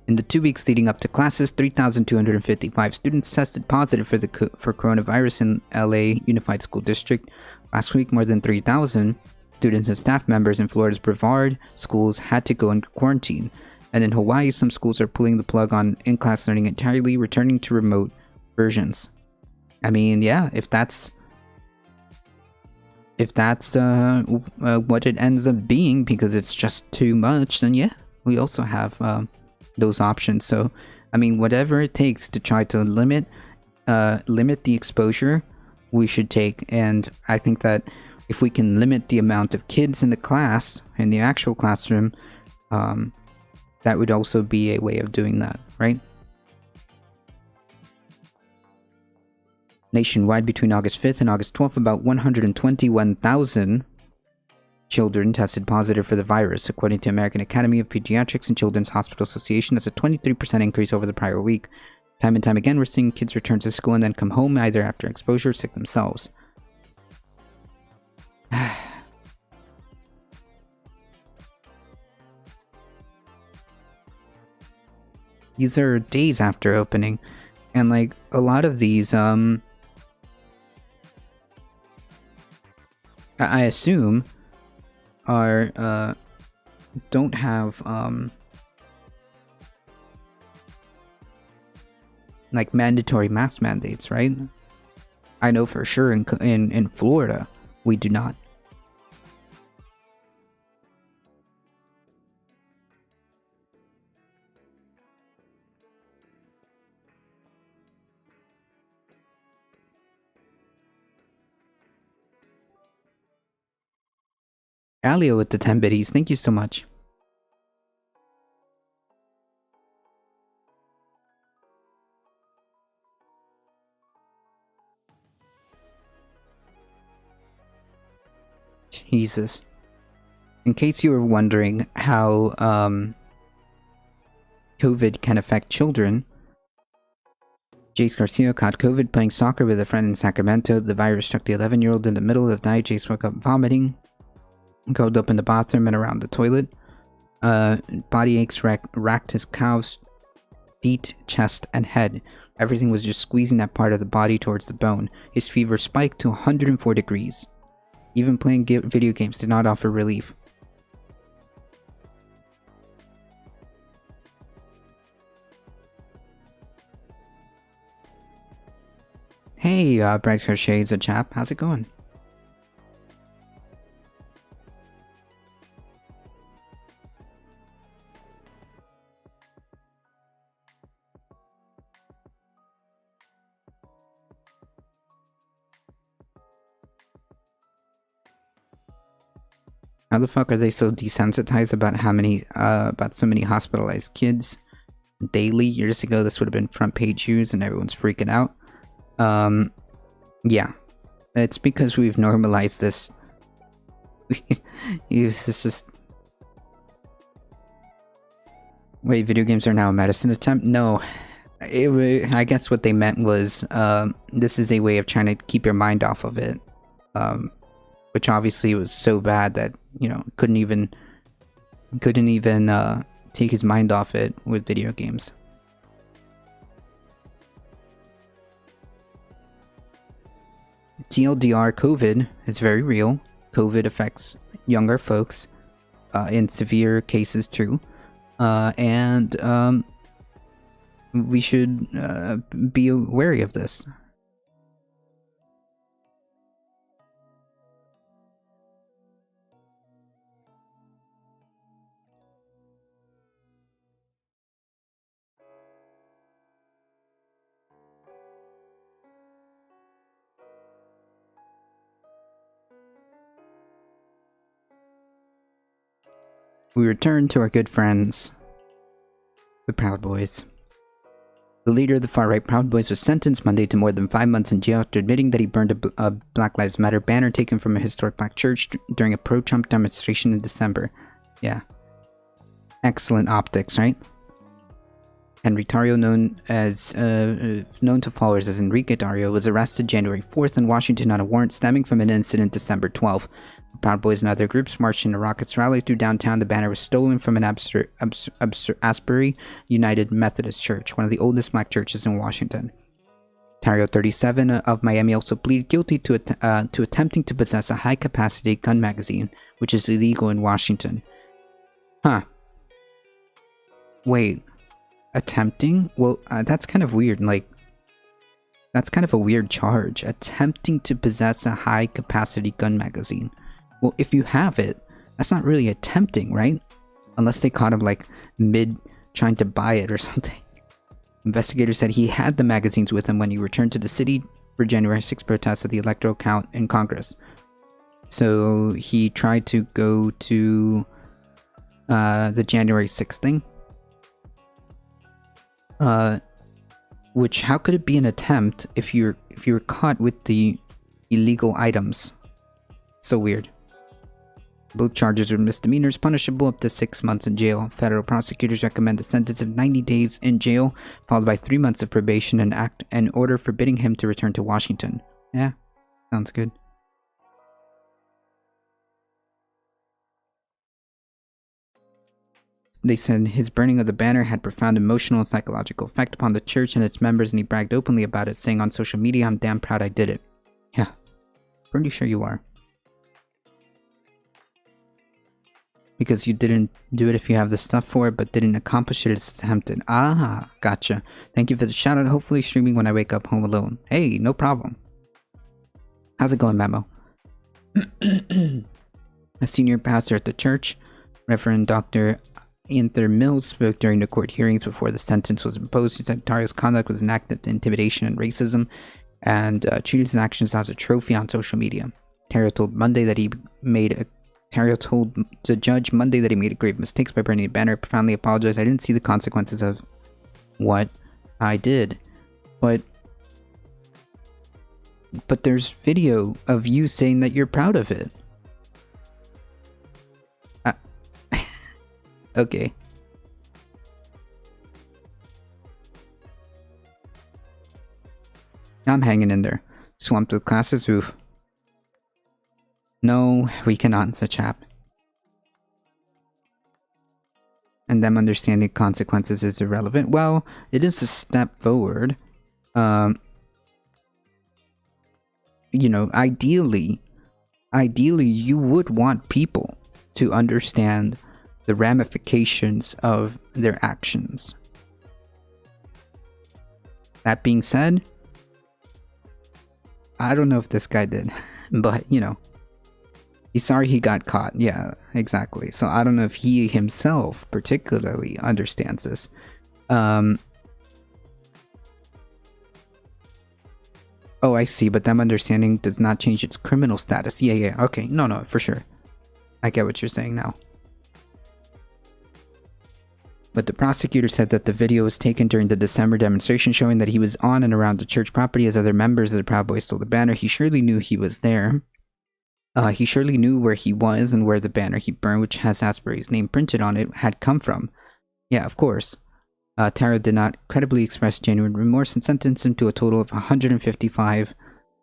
In the 2 weeks leading up to classes, 3,255 students tested positive for coronavirus in LA Unified School District. Last week, more than 3,000 students and staff members in Florida's Brevard schools had to go into quarantine. And in Hawaii, some schools are pulling the plug on in-class learning entirely, returning to remote versions. I mean, yeah, if that's what it ends up being, because it's just too much, then yeah, we also have those options. So, I mean, whatever it takes to try to limit the exposure, we should take. And I think that if we can limit the amount of kids in the class, in the actual classroom, that would also be a way of doing that, right? Nationwide, between August 5th and August 12th, about 121,000 children tested positive for the virus, according to American Academy of Pediatrics and Children's Hospital Association. That's a 23% increase over the prior week. Time and time again, we're seeing kids return to school and then come home either after exposure or sick themselves. These are days after opening, and like a lot of these, I assume are don't have like mandatory mask mandates, right? I know for sure in Florida we do not. Alio with the 10 biddies, thank you so much. Jesus. In case you were wondering how COVID can affect children, Jace Garcia caught COVID playing soccer with a friend in Sacramento. The virus struck the 11-year-old in the middle of the night. Jace woke up vomiting, curled up in the bathroom and around the toilet. Body aches racked his calves, feet, chest, and head. Everything was just squeezing that part of the body towards the bone. His fever spiked to 104 degrees. Even playing video games did not offer relief. Hey, Brad Crochet's a chap. How's it going? How the fuck are they so desensitized about about so many hospitalized kids daily? Years ago, this would have been front page news and everyone's freaking out. Yeah. It's because we've normalized this. It's just... Wait, video games are now a medicine attempt? No. I guess what they meant was, this is a way of trying to keep your mind off of it. Which obviously was so bad that, you know, couldn't even take his mind off it with video games. TLDR, COVID is very real. COVID affects younger folks, in severe cases too. And we should be wary of this. We return to our good friends, the Proud Boys. The leader of the far-right Proud Boys was sentenced Monday to more than 5 months in jail after admitting that he burned a Black Lives Matter banner taken from a historic black church during a pro-Trump demonstration in December. Yeah. Excellent optics, right? Henry Tario, known to followers as Enrique Tario, was arrested January 4th in Washington on a warrant stemming from an incident December 12th. The Proud Boys and other groups marched in a rockets rally through downtown. The banner was stolen from an Asbury United Methodist Church, one of the oldest black churches in Washington. Tario, 37, of Miami, also pleaded guilty to attempting to possess a high-capacity gun magazine, which is illegal in Washington. Huh. Wait. Attempting? Well, that's kind of weird. Like, that's kind of a weird charge. Attempting to possess a high-capacity gun magazine. Well, if you have it, that's not really attempting, right? Unless they caught him, like, mid-trying to buy it or something. Investigators said he had the magazines with him when he returned to the city for January 6th protests of the electoral count in Congress. So he tried to go to the January 6th thing. Which, how could it be an attempt if you're caught with the illegal items? So weird. Both charges are misdemeanors, punishable up to 6 months in jail. Federal prosecutors recommend a sentence of 90 days in jail, followed by 3 months of probation, and an order forbidding him to return to Washington. Yeah, sounds good. They said his burning of the banner had profound emotional and psychological effect upon the church and its members, and he bragged openly about it, saying on social media, "I'm damn proud I did it." Yeah, pretty sure you are. Because you didn't do it if you have the stuff for it, but didn't accomplish it as attempted. Ah, gotcha. Thank you for the shout out. Hopefully streaming when I wake up home alone. Hey, no problem. How's it going, Memo? A senior pastor at the church, Reverend Dr. Anther Mills, spoke during the court hearings before the sentence was imposed. He said Tario's conduct was an act of intimidation and racism, and treated his actions as a trophy on social media. Tario told the judge Monday that he made grave mistakes by burning a banner. Profoundly apologized. I didn't see the consequences of what I did, but there's video of you saying that you're proud of it. Okay. I'm hanging in there. Swamped with classes, oof. No, we cannot, said Chap. And them understanding consequences is irrelevant. Well, it is a step forward. You know, ideally you would want people to understand the ramifications of their actions. That being said, I don't know if this guy did, but you know, he's sorry he got caught. Yeah, exactly. So I don't know if he himself particularly understands this. Oh, I see, but them understanding does not change its criminal status. Yeah, okay. No, for sure. I get what you're saying now. But the prosecutor said that the video was taken during the December demonstration, showing that he was on and around the church property as other members of the Proud Boys stole the banner. He surely knew he was there. He surely knew where he was and where the banner he burned, which has Asbury's name printed on it, had come from. Yeah, of course. Tario did not credibly express genuine remorse and sentenced him to a total of 155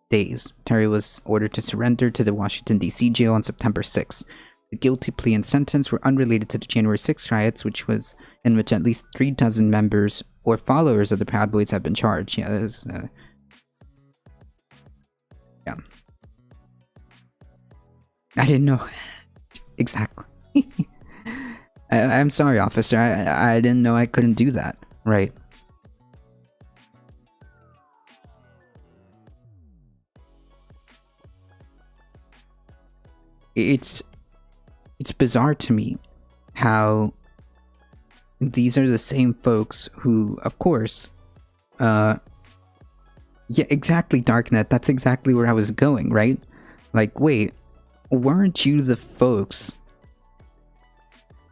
days. Tario was ordered to surrender to the Washington, D.C. jail on September 6th. The guilty plea and sentence were unrelated to the January 6th riots, in which at least 3 dozen members or followers of the Proud Boys have been charged. Yeah, that is, yeah. I didn't know. Exactly. I'm sorry, officer. I didn't know I couldn't do that. Right. It's bizarre to me how these are the same folks who, of course, yeah, exactly, Darknet. That's exactly where I was going, right? Like, wait, weren't you the folks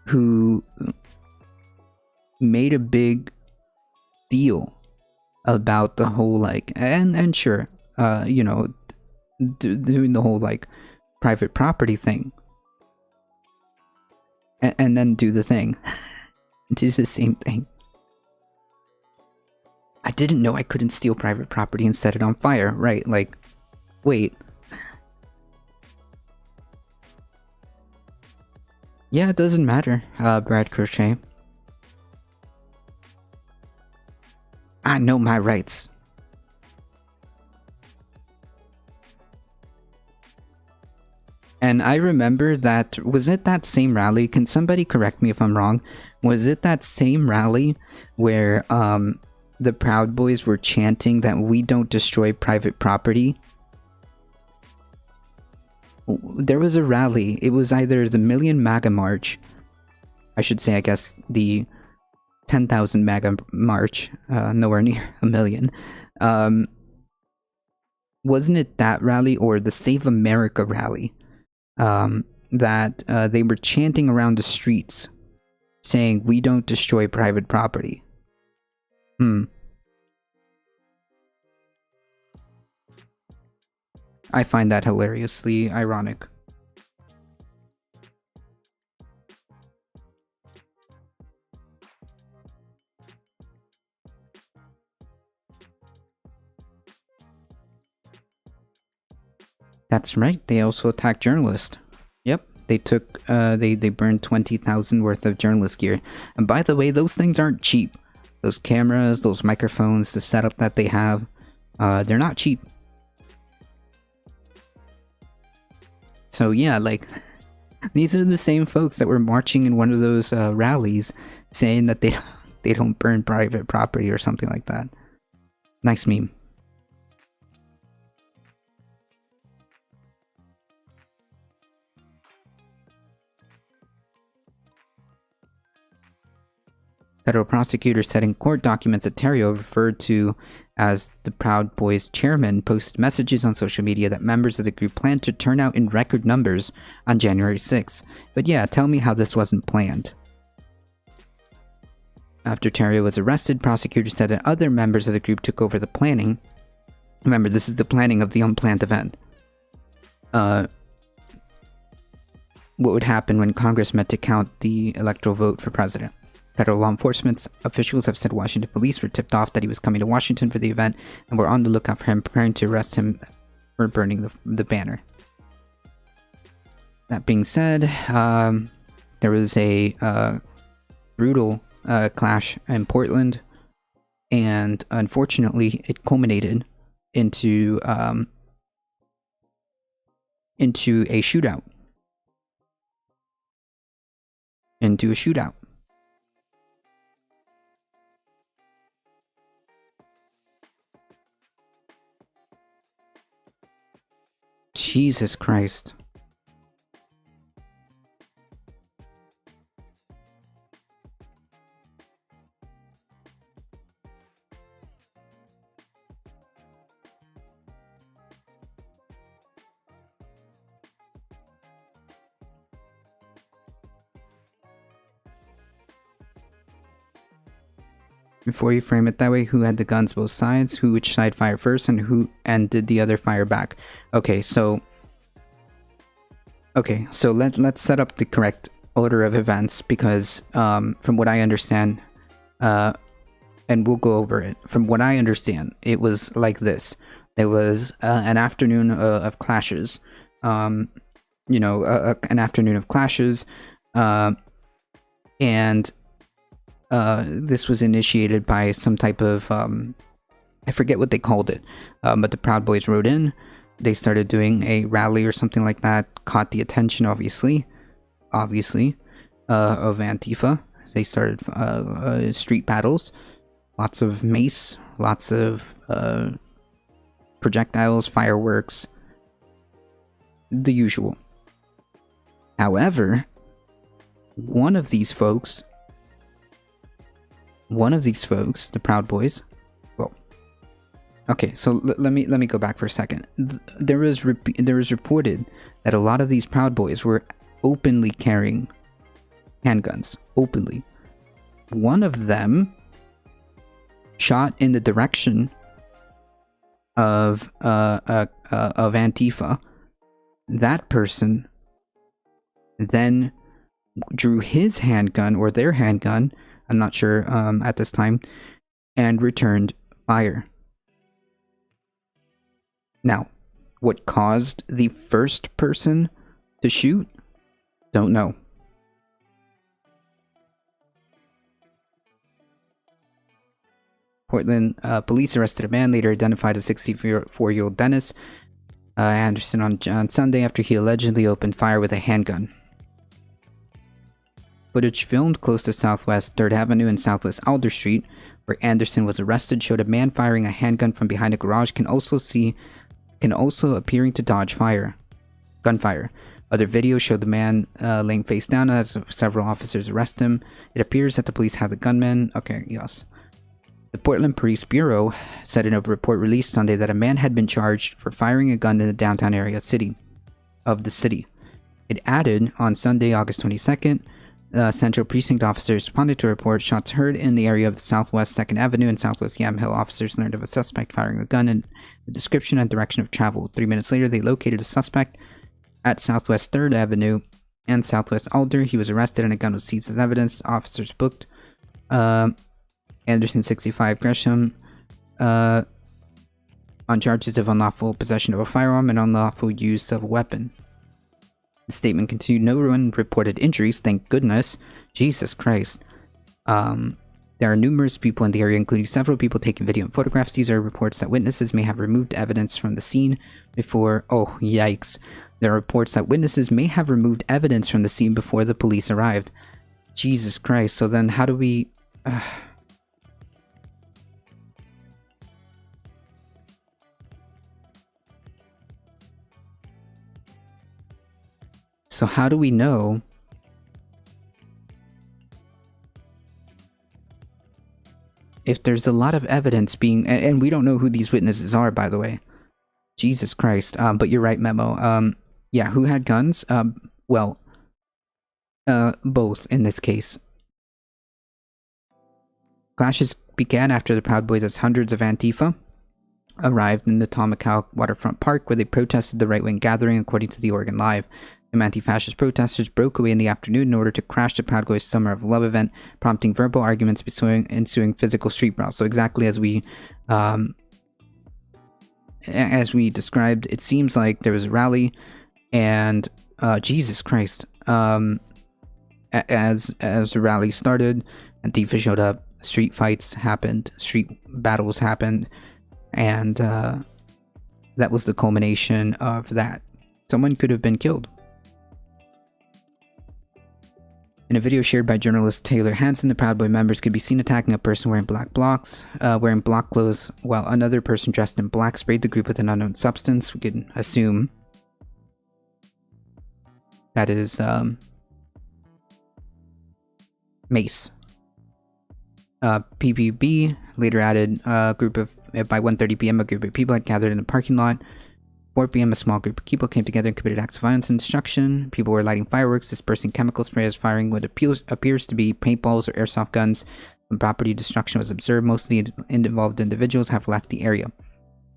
who made a big deal about the whole like, and sure, you know, doing the whole like private property thing, and then do the thing, do the same thing. I didn't know I couldn't steal private property and set it on fire, right? Like, wait. Yeah, it doesn't matter, Brad Crochet. I know my rights. And I remember that, was it that same rally? Can somebody correct me if I'm wrong? Was it that same rally where the Proud Boys were chanting that we don't destroy private property? There was a rally. It was either the Million MAGA March. I should say, I guess, the 10,000 MAGA March. Nowhere near a million. Wasn't it that rally or the Save America rally? That they were chanting around the streets saying, we don't destroy private property. I find that hilariously ironic. That's right, they also attacked journalists. Yep, they took, they burned 20,000 worth of journalist gear. And by the way, those things aren't cheap. Those cameras, those microphones, the setup that they have, they're not cheap. So yeah, like, these are the same folks that were marching in one of those rallies saying that they don't burn private property or something like that. Nice meme. Federal prosecutors said in court documents that Terrio, referred to as the Proud Boys chairman, posted messages on social media that members of the group planned to turn out in record numbers on January 6th. But yeah, tell me how this wasn't planned. After Terrio was arrested, prosecutors said that other members of the group took over the planning. Remember, this is the planning of the unplanned event. What would happen when Congress met to count the electoral vote for president. Federal law enforcement officials have said Washington police were tipped off that he was coming to Washington for the event and were on the lookout for him, preparing to arrest him for burning the banner. That being said, there was a brutal clash in Portland, and unfortunately it culminated into a shootout. Jesus Christ. Before you frame it that way, who had the guns both sides, which side fired first, and did the other fire back? Okay, so let's set up the correct order of events, because from what I understand, and we'll go over it. From what I understand, it was like this. There was an afternoon of clashes. An afternoon of clashes, and this was initiated by some type of, I forget what they called it, but the Proud Boys rode in. They started doing a rally or something like that, caught the attention, obviously, of Antifa. They started street battles, lots of mace, lots of projectiles, fireworks, the usual. However, one of these folks, the Proud Boys, well, okay, so let me go back for a second. There was reported that a lot of these Proud Boys were openly carrying handguns openly. One of them shot in the direction of Antifa. That person then drew his handgun, or their handgun, I'm not sure at this time, and returned fire. Now, what caused the first person to shoot? Don't know. Portland police arrested a man later identified as 64-year-old Dennis Anderson on Sunday after he allegedly opened fire with a handgun. Footage filmed close to Southwest 3rd Avenue and Southwest Alder Street, where Anderson was arrested, showed a man firing a handgun from behind a garage, can also appearing to dodge gunfire. Other videos showed the man laying face down as several officers arrest him. It appears that the police have the gunman. Okay, yes. The Portland Police Bureau said in a report released Sunday that a man had been charged for firing a gun in the downtown area of the city. It added on Sunday, August 22nd, Central Precinct officers responded to a report shots heard in the area of Southwest 2nd Avenue and Southwest Yamhill. Officers learned of a suspect firing a gun and the description and direction of travel. 3 minutes later, they located a suspect at Southwest 3rd Avenue and Southwest Alder. He was arrested and a gun was seized as evidence. Officers booked Anderson, 65, Gresham, on charges of unlawful possession of a firearm and unlawful use of a weapon. The statement continued, no one reported injuries, thank goodness. Jesus Christ. There are numerous people in the area, including several people taking video and photographs. These are reports that witnesses may have removed evidence from the scene before... Oh, yikes. There are reports that witnesses may have removed evidence from the scene before the police arrived. Jesus Christ. So then how do we... So how do we know if there's a lot of evidence being... And we don't know who these witnesses are, by the way. Jesus Christ. But you're right, Memo. Yeah, who had guns? Well, both in this case. Clashes began after the Proud Boys as hundreds of Antifa arrived in the Tomahawk Waterfront Park, where they protested the right-wing gathering, according to the Oregon Live. The anti-fascist protesters broke away in the afternoon in order to crash the Proud Boys' Summer of Love event, prompting verbal arguments ensuing physical street brawls. So exactly as we described, it seems like there was a rally, and Jesus Christ, as the rally started, Antifa showed up, street fights happened, street battles happened, and that was the culmination of that. Someone could have been killed. In a video shared by journalist Taylor Hansen, the Proud Boy members could be seen attacking a person wearing block clothes, while another person dressed in black sprayed the group with an unknown substance. We can assume that is mace. PPB later added by 1:30 p.m. a group of people had gathered in a parking lot. 4 p.m. a small group of people came together and committed acts of violence and destruction. People were lighting fireworks, dispersing chemical spray as firing what appears to be paintballs or airsoft guns. When property destruction was observed, most of the involved individuals have left the area.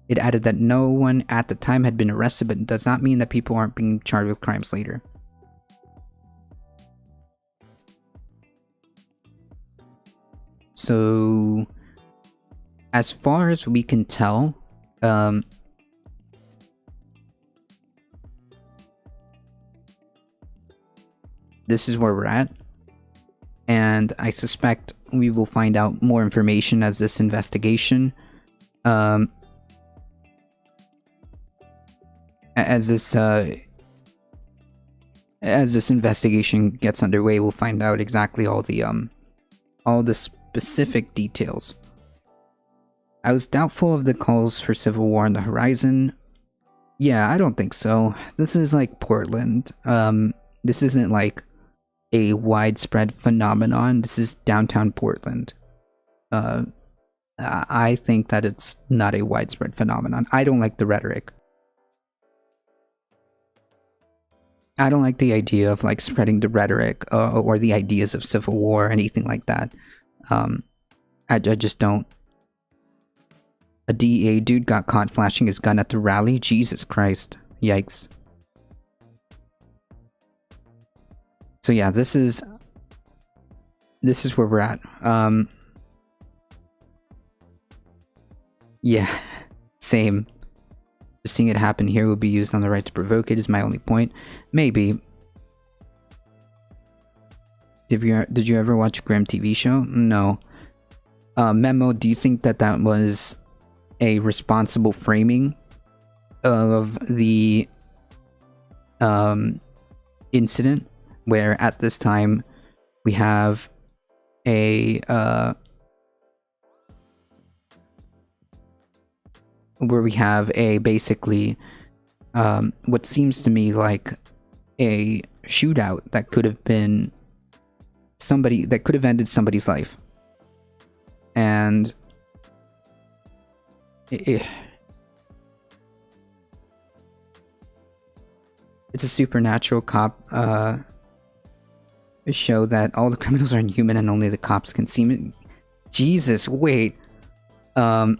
It added that no one at the time had been arrested, but it does not mean that people aren't being charged with crimes later. So, as far as we can tell, this is where we're at, and I suspect we will find out more information as this investigation, as this investigation gets underway. We'll find out exactly all the specific details. I was doubtful of the calls for civil war on the horizon. Yeah, I don't think so. This is like Portland. This isn't like a widespread phenomenon. This is downtown Portland. I think that it's not a widespread phenomenon. I don't like the rhetoric. I don't like the idea of like spreading the rhetoric or the ideas of civil war or anything like that. I just don't. A DEA dude got caught flashing his gun at the rally. Jesus Christ. Yikes. So yeah, this is where we're at. Yeah, same. Just seeing it happen here would be used on the right to provoke it is my only point. Maybe. Did you ever watch Grimm TV show? No. Memo, do you think that was a responsible framing of the incident, where at this time we have a basically what seems to me like a shootout that could have been that could have ended somebody's life, and it's a supernatural cop show that all the criminals are inhuman and only the cops can see it. Jesus, wait. That's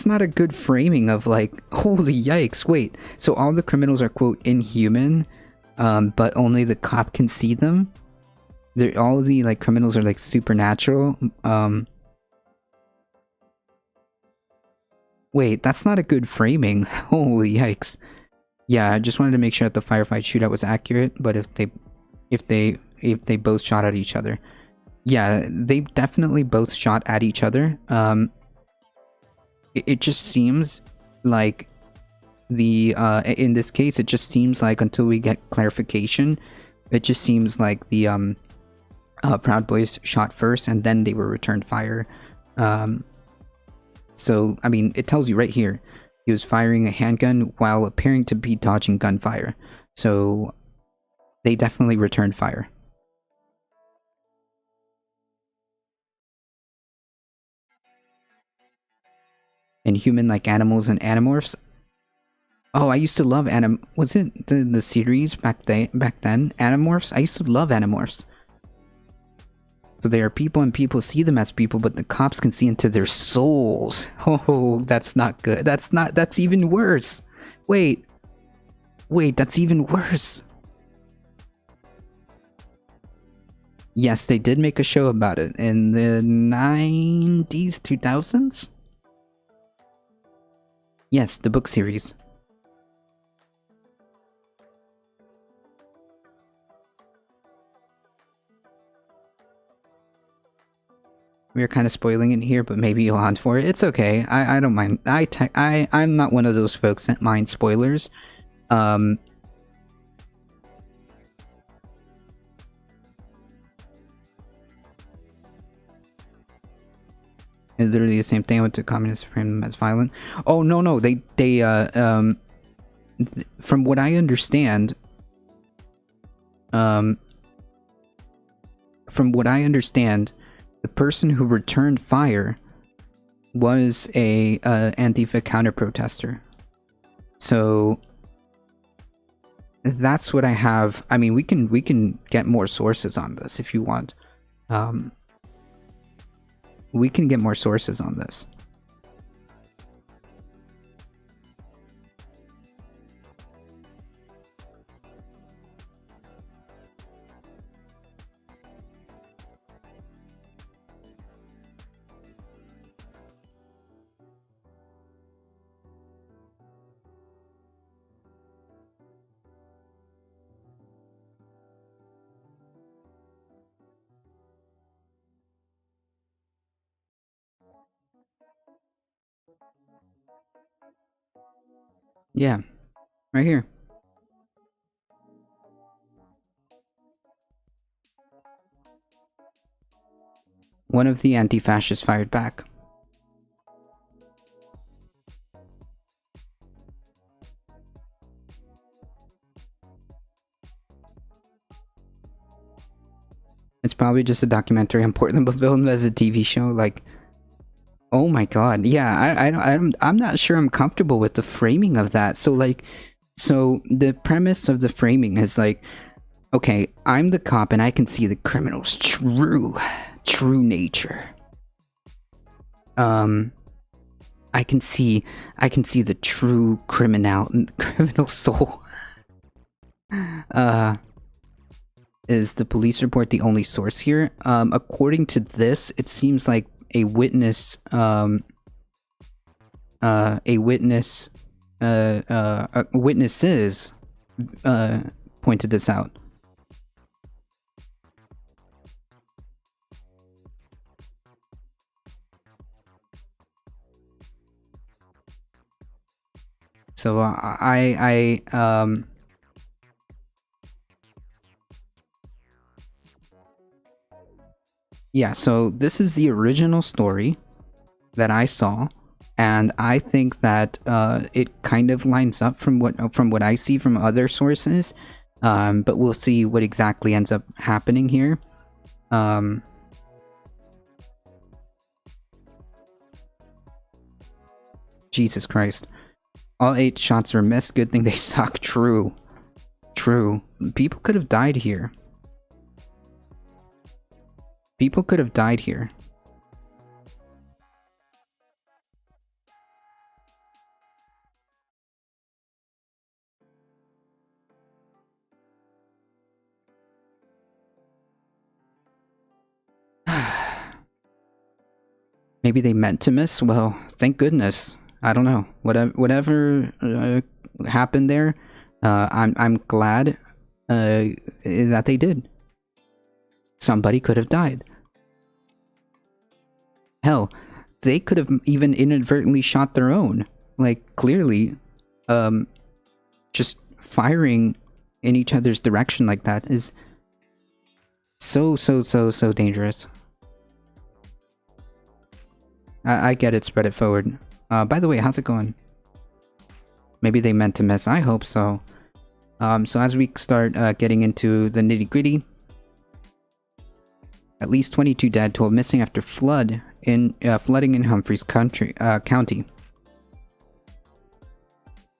not a good framing of like, holy yikes, wait. So all the criminals are, quote, inhuman, but only the cop can see them? All the like criminals are like supernatural? Wait, that's not a good framing. Holy yikes. Yeah, I just wanted to make sure that the firefight shootout was accurate, but if they both shot at each other. Yeah, they definitely both shot at each other. It just seems like in this case, it just seems like until we get clarification, it just seems like the Proud Boys shot first and then they were returned fire. So, I mean, it tells you right here, he was firing a handgun while appearing to be dodging gunfire. So, they definitely returned fire. Inhuman like animals and Animorphs. Oh, I used to love was it the series back then? Animorphs? I used to love Animorphs. So they are people and people see them as people, but the cops can see into their souls. Oh, that's not good. That's even worse. Wait, that's even worse. Yes, they did make a show about it in the 90s, 2000s? Yes, the book series. We're kind of spoiling it here, but maybe you'll hunt for it. It's okay. I don't mind. I'm not one of those folks that mind spoilers. It's literally the same thing. I went to communists frame them as violent. Oh no, they from what I understand, the person who returned fire was a Antifa counter protester. So that's what I have. I mean, we can get more sources on this if you want. We can get more sources on this. Yeah, right here. One of the anti-fascists fired back. It's probably just a documentary on Portland, but filmed as a TV show. Like, oh my god, yeah. I'm not sure I'm comfortable with the framing of that. So like, So the premise of the framing is like, okay, I'm the cop and I can see the criminal's true nature. I can see the true criminal soul. Is the police report the only source here? According to this, it seems like a witness witnesses pointed this out. So yeah, so this is the original story that I saw, and I think that it kind of lines up from what I see from other sources, but we'll see what exactly ends up happening here. Jesus Christ. All 8 shots were missed. Good thing they suck. True. People could have died here. Maybe they meant to miss? Well, thank goodness. I don't know. Whatever happened there, I'm glad that they did. Somebody could have died. Hell, they could have even inadvertently shot their own. Like, clearly, just firing in each other's direction like that is so dangerous. I get it, spread it forward. By the way, how's it going? Maybe they meant to miss. I hope so. So as we start getting into the nitty-gritty, at least 22 dead, 12 missing after flooding in Humphreys County.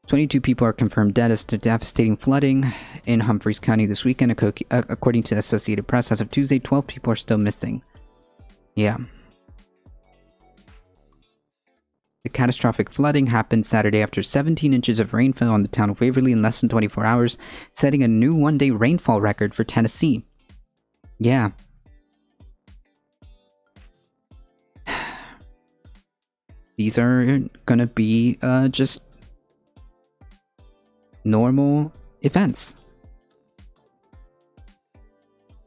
22 people are confirmed dead as to devastating flooding in Humphreys County this weekend, according to Associated Press. As of Tuesday, 12 people are still missing. Yeah. The catastrophic flooding happened Saturday after 17 inches of rain fell on the town of Waverly in less than 24 hours, setting a new one-day rainfall record for Tennessee. Yeah. These are gonna be just normal events.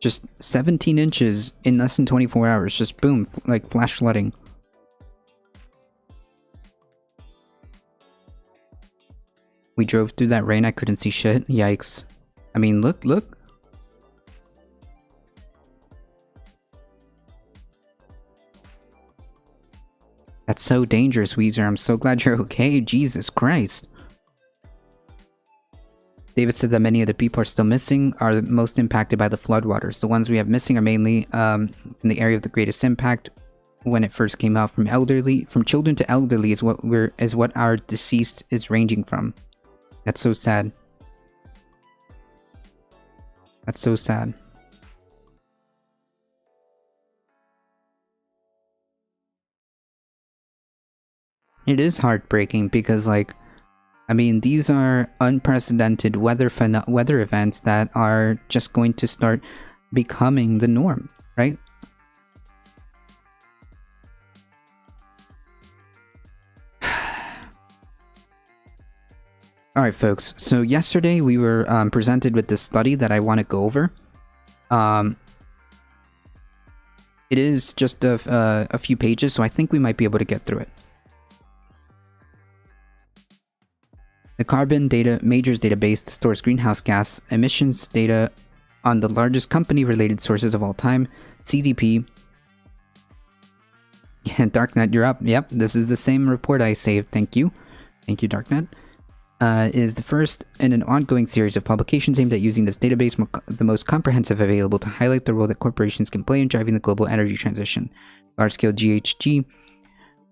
Just 17 inches in less than 24 hours, just boom, like flash flooding. We drove through that rain, I couldn't see shit. Yikes. I mean, look. That's so dangerous, Weezer. I'm so glad you're okay. Jesus Christ. David said that many of the people are still missing are the most impacted by the floodwaters. The ones we have missing are mainly from the area of the greatest impact. When it first came out, from children to elderly is what our deceased is ranging from. That's so sad. That's so sad. It is heartbreaking because, like, I mean, these are unprecedented weather events that are just going to start becoming the norm, right? Alright folks, so yesterday we were presented with this study that I want to go over. It is just a few pages, so I think we might be able to get through it. The Carbon Data Majors database stores greenhouse gas emissions data on the largest company-related sources of all time, CDP. Yeah, Darknet, you're up. Yep, this is the same report I saved. Thank you. Thank you, Darknet. Is the first in an ongoing series of publications aimed at using this database, the most comprehensive available, to highlight the role that corporations can play in driving the global energy transition. Large-scale GHG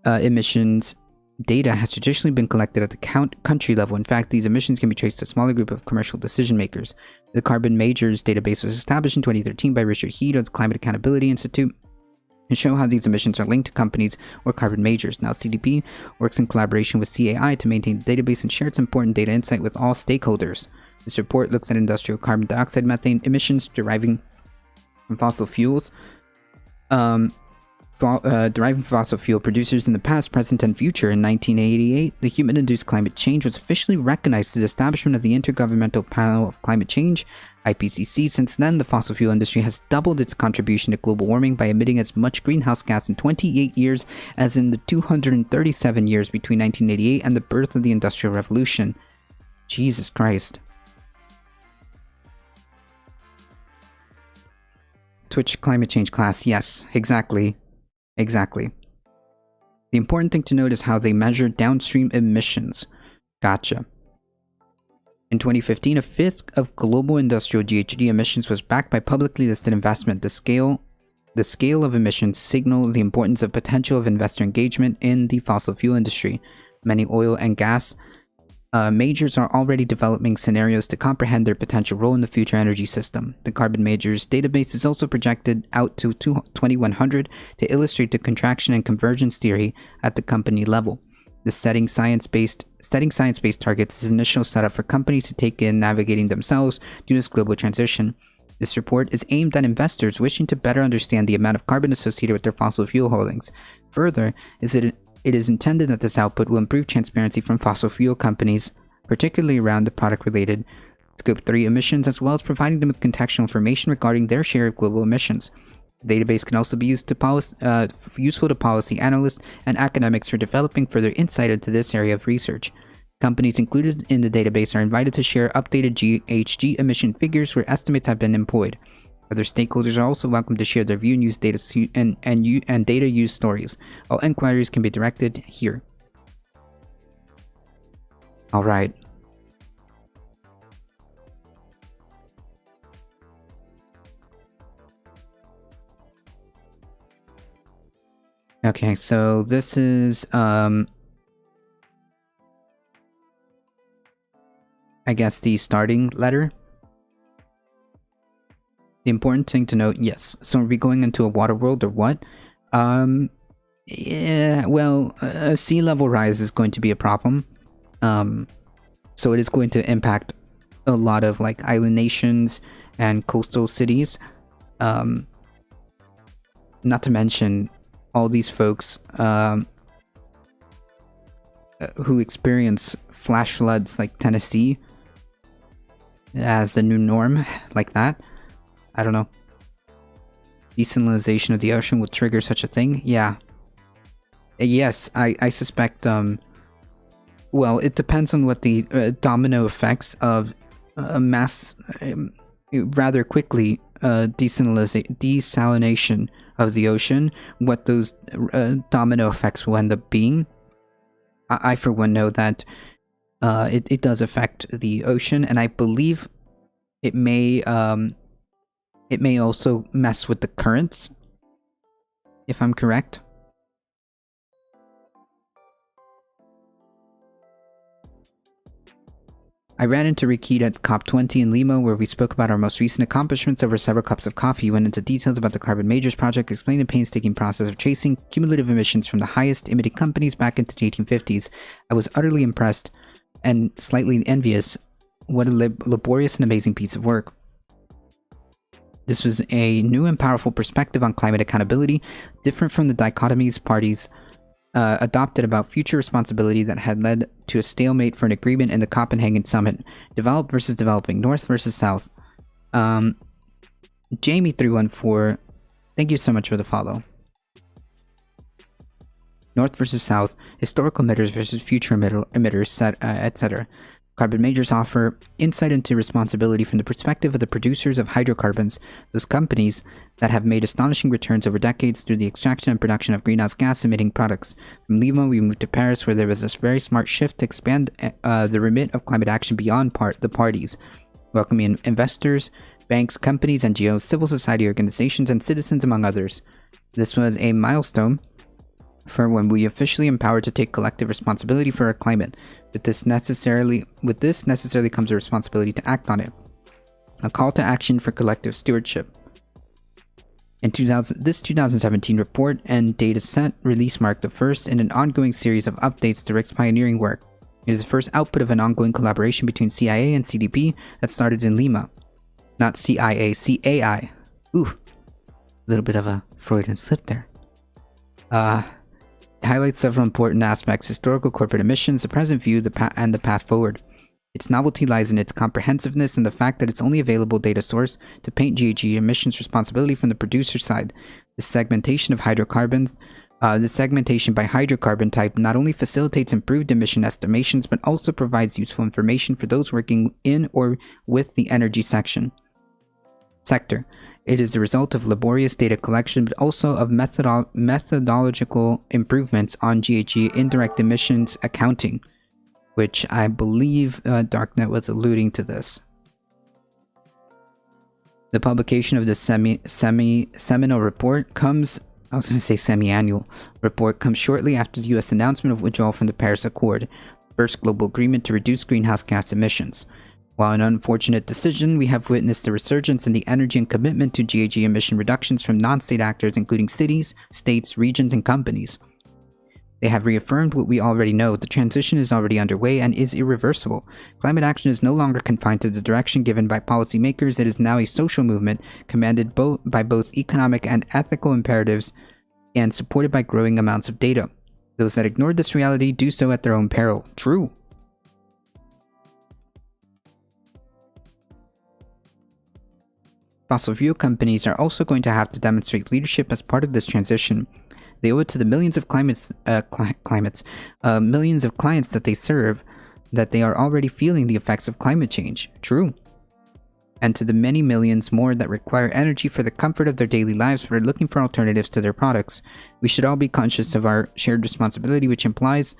emissions data has traditionally been collected at the country level. In fact, these emissions can be traced to a smaller group of commercial decision makers. The Carbon Majors database was established in 2013 by Richard Head of the Climate Accountability Institute and show how these emissions are linked to companies or carbon majors. Now, CDP works in collaboration with CAI to maintain the database and share its important data insight with all stakeholders. This report looks at industrial carbon dioxide methane emissions deriving from fossil fuels. Deriving from fossil fuel producers in the past, present, and future. In 1988, the human-induced climate change was officially recognized through the establishment of the Intergovernmental Panel of Climate Change, IPCC. Since then, the fossil fuel industry has doubled its contribution to global warming by emitting as much greenhouse gas in 28 years as in the 237 years between 1988 and the birth of the Industrial Revolution. Jesus Christ. Twitch climate change class, yes, exactly. Exactly. The important thing to note is how they measure downstream emissions. Gotcha. In 2015, a fifth of global industrial GHG emissions was backed by publicly listed investment. The scale of emissions signals the importance of potential of investor engagement in the fossil fuel industry. Many oil and gas majors are already developing scenarios to comprehend their potential role in the future energy system. The Carbon Majors database is also projected out to 2100 to illustrate the contraction and convergence theory at the company level. The setting science-based targets is initial setup for companies to take in navigating themselves through this global transition. This report is aimed at investors wishing to better understand the amount of carbon associated with their fossil fuel holdings. Further, it is intended that this output will improve transparency from fossil fuel companies, particularly around the product-related Scope 3 emissions, as well as providing them with contextual information regarding their share of global emissions. The database can also be useful to policy analysts and academics for developing further insight into this area of research. Companies included in the database are invited to share updated GHG emission figures where estimates have been employed. Other stakeholders are also welcome to share their view and use data and data use stories. All inquiries can be directed here. All right. Okay, so this is I guess the starting letter. The important thing to note, yes. So are we going into a water world or what? Yeah, well, a sea level rise is going to be a problem. So it is going to impact a lot of like island nations and coastal cities. Not to mention all these folks who experience flash floods like Tennessee as the new norm, like that. I don't know. Desalination of the ocean would trigger such a thing? Yeah. Yes, I suspect, well, it depends on what the domino effects of mass, rather quickly, desalination of the ocean, what those domino effects will end up being. I for one know that it does affect the ocean, and I believe it may also mess with the currents, if I'm correct. I ran into Rikita at COP20 in Lima, where we spoke about our most recent accomplishments over several cups of coffee. He went into details about the Carbon Majors project, explaining the painstaking process of tracing cumulative emissions from the highest emitting companies back into the 1850s. I was utterly impressed and slightly envious. What a laborious and amazing piece of work. This was a new and powerful perspective on climate accountability, different from the dichotomies parties adopted about future responsibility that had led to a stalemate for an agreement in the Copenhagen summit. Developed versus developing, North versus South. Jamie314, thank you so much for the follow. North versus South, historical emitters versus future emitters, etc. Carbon Majors offer insight into responsibility from the perspective of the producers of hydrocarbons, those companies that have made astonishing returns over decades through the extraction and production of greenhouse gas-emitting products. From Lima, we moved to Paris, where there was this very smart shift to expand the remit of climate action beyond the parties, welcoming investors, banks, companies, NGOs, civil society organizations, and citizens, among others. This was a milestone for when we officially empowered to take collective responsibility for our climate. With this necessarily comes a responsibility to act on it. A call to action for collective stewardship. This 2017 report and data set release marked the first in an ongoing series of updates to Rick's pioneering work. It is the first output of an ongoing collaboration between CIA and CDP that started in Lima. Not CIA, CAI. Ooh, a little bit of a Freudian slip there. It highlights several important aspects: historical corporate emissions, the present view, and the path forward. Its novelty lies in its comprehensiveness and the fact that it's only available data source to paint GHG emissions responsibility from the producer side. The segmentation of hydrocarbons, the segmentation by hydrocarbon type not only facilitates improved emission estimations, but also provides useful information for those working in or with the energy sector. It is the result of laborious data collection, but also of methodological improvements on GHG indirect emissions accounting, which I believe Darknet was alluding to this. The publication of this seminal report comes, semi-annual report comes shortly after the US announcement of withdrawal from the Paris Accord, first global agreement to reduce greenhouse gas emissions. While an unfortunate decision, we have witnessed a resurgence in the energy and commitment to GHG emission reductions from non-state actors, including cities, states, regions, and companies. They have reaffirmed what we already know: the transition is already underway and is irreversible. Climate action is no longer confined to the direction given by policymakers. It is now a social movement commanded by both economic and ethical imperatives and supported by growing amounts of data. Those that ignore this reality do so at their own peril. True. Fossil fuel companies are also going to have to demonstrate leadership as part of this transition. They owe it to the millions of millions of clients that they serve that they are already feeling the effects of climate change. True. And to the many millions more that require energy for the comfort of their daily lives for looking for alternatives to their products. We should all be conscious of our shared responsibility, which implies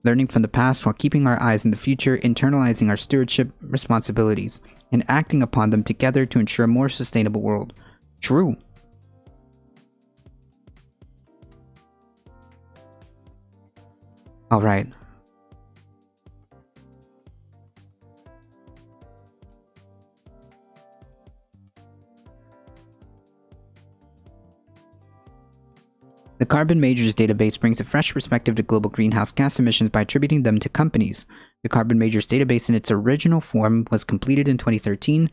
learning from the past while keeping our eyes in the future, internalizing our stewardship responsibilities, and acting upon them together to ensure a more sustainable world. True. Alright. The Carbon Majors database brings a fresh perspective to global greenhouse gas emissions by attributing them to companies. The Carbon Majors database in its original form was completed in 2013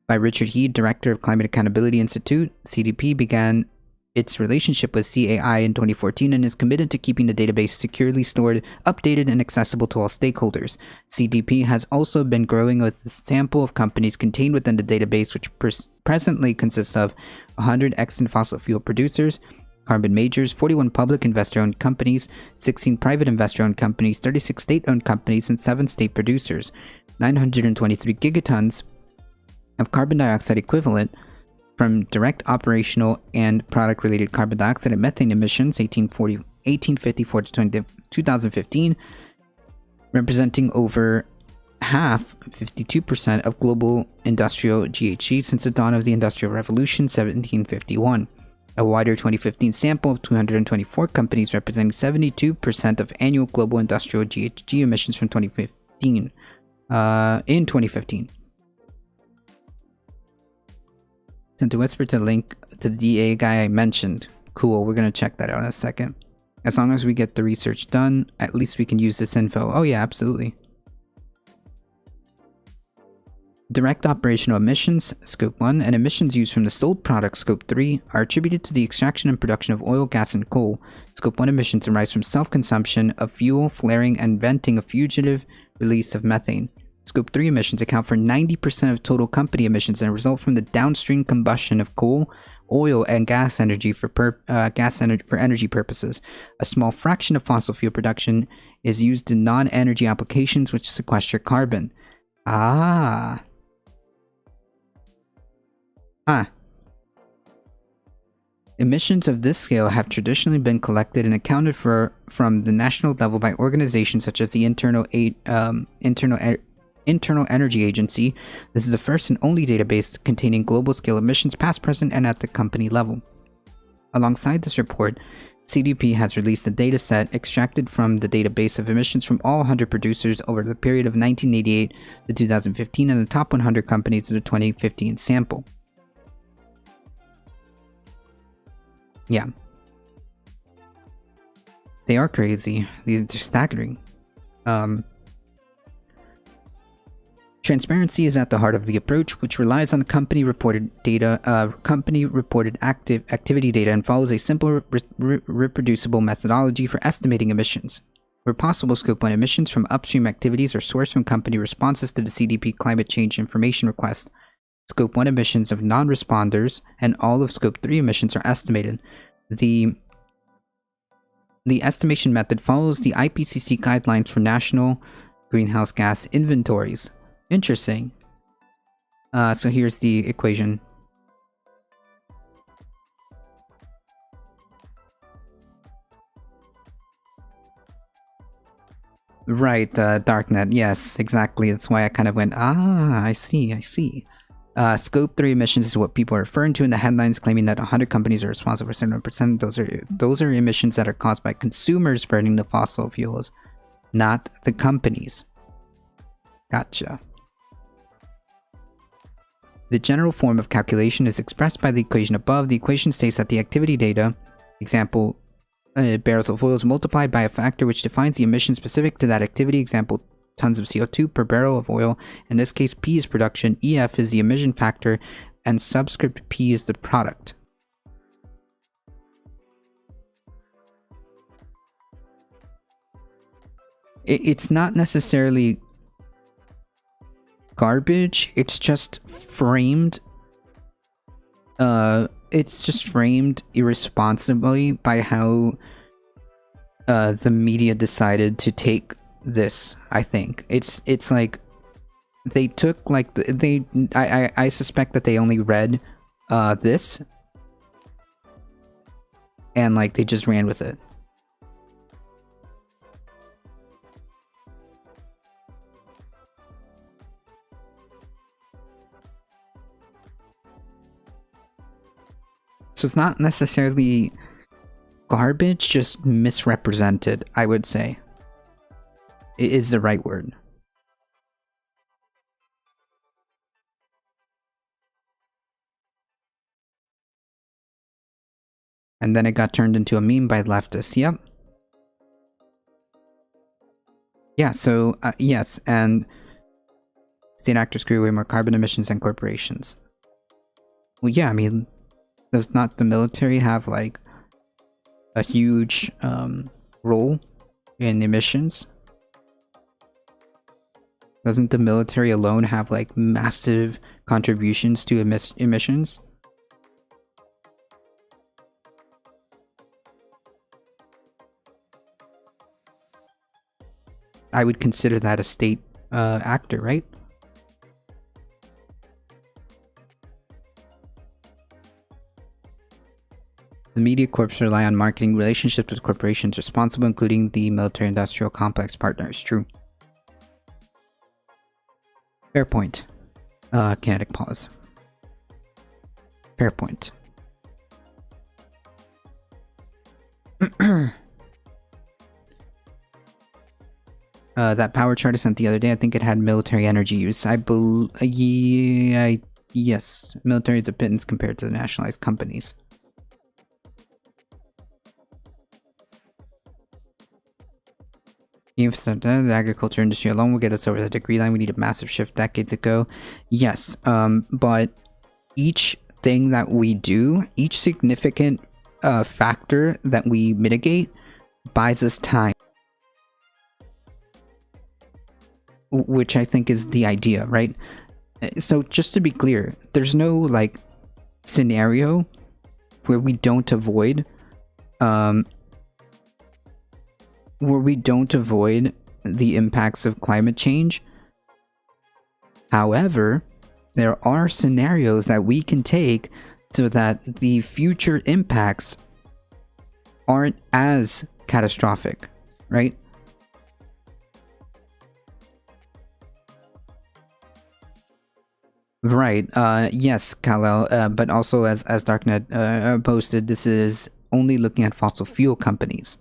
by Richard Heed, Director of Climate Accountability Institute. CDP began its relationship with CAI in 2014 and is committed to keeping the database securely stored, updated, and accessible to all stakeholders. CDP has also been growing with the sample of companies contained within the database, which presently consists of 100 extant fossil fuel producers, Carbon Majors, 41 public investor-owned companies, 16 private investor-owned companies, 36 state-owned companies, and 7 state producers, 923 gigatons of carbon dioxide equivalent from direct operational and product-related carbon dioxide and methane emissions, 1854 to 2015, representing over half, 52% of global industrial GHG since the dawn of the Industrial Revolution, 1751. A wider 2015 sample of 224 companies representing 72% of annual global industrial GHG emissions from 2015. In 2015. Sent a whisper to link to the DA guy I mentioned. Cool, we're gonna check that out in a second. As long as we get the research done, at least we can use this info. Oh yeah, absolutely. Direct operational emissions, Scope 1, and emissions used from the sold product, Scope 3, are attributed to the extraction and production of oil, gas, and coal. Scope 1 emissions arise from self-consumption of fuel, flaring, and venting a fugitive release of methane. Scope 3 emissions account for 90% of total company emissions and result from the downstream combustion of coal, oil, and gas energy for energy purposes. A small fraction of fossil fuel production is used in non-energy applications which sequester carbon. Emissions of this scale have traditionally been collected and accounted for from the national level by organizations such as the Internal Energy Agency. This is the first and only database containing global scale emissions past, present, and at the company level. Alongside this report, CDP has released a data set extracted from the database of emissions from all 100 producers over the period of 1988 to 2015 and the top 100 companies in the 2015 sample. Yeah. They are crazy. These are staggering. Transparency is at the heart of the approach, which relies on company-reported activity data and follows a simple, reproducible methodology for estimating emissions. Where possible, Scope 1 emissions from upstream activities are sourced from company responses to the CDP climate change information request. Scope 1 emissions of non-responders and all of Scope 3 emissions are estimated. The estimation method follows the IPCC guidelines for national greenhouse gas inventories. Interesting. So here's the equation. Right, Darknet. Yes, exactly. That's why I kind of went, I see. Scope 3 emissions is what people are referring to in the headlines, claiming that 100 companies are responsible for 7%. Those are emissions that are caused by consumers burning the fossil fuels, not the companies. Gotcha. The general form of calculation is expressed by the equation above. The equation states that the activity data, example, barrels of oil, is multiplied by a factor which defines the emission specific to that activity, example, tons of CO2 per barrel of oil. In this case, P is production, EF is the emission factor, and subscript P is the product. It's not necessarily garbage, it's just framed irresponsibly by how the media decided to take this. I think it's like they took like I suspect that they only read this and like they just ran with it. So it's not necessarily garbage, just misrepresented, I would say. It is the right word. And then it got turned into a meme by leftists, yep. Yeah, so, yes, and state actors create way more carbon emissions than corporations. Well, yeah, I mean, does not the military have like a huge role in emissions? Doesn't the military alone have like massive contributions to emissions? I would consider that a state actor, right? The media corps rely on marketing relationships with corporations responsible, including the military-industrial complex partners. True. Fair point. Kinetic pause. Fair point. That power chart I sent the other day, I think it had military energy use. Yes, military is a pittance compared to the nationalized companies. The agriculture industry alone will get us over the degree line. We need a massive shift decades ago. Yes, but each thing that we do, each significant factor that we mitigate buys us time. Which I think is the idea, right? So just to be clear, there's no like scenario where we don't avoid the impacts of climate change. However, there are scenarios that we can take so that the future impacts aren't as catastrophic, right? Right, yes, Kal-El, but also as Darknet posted, this is only looking at fossil fuel companies,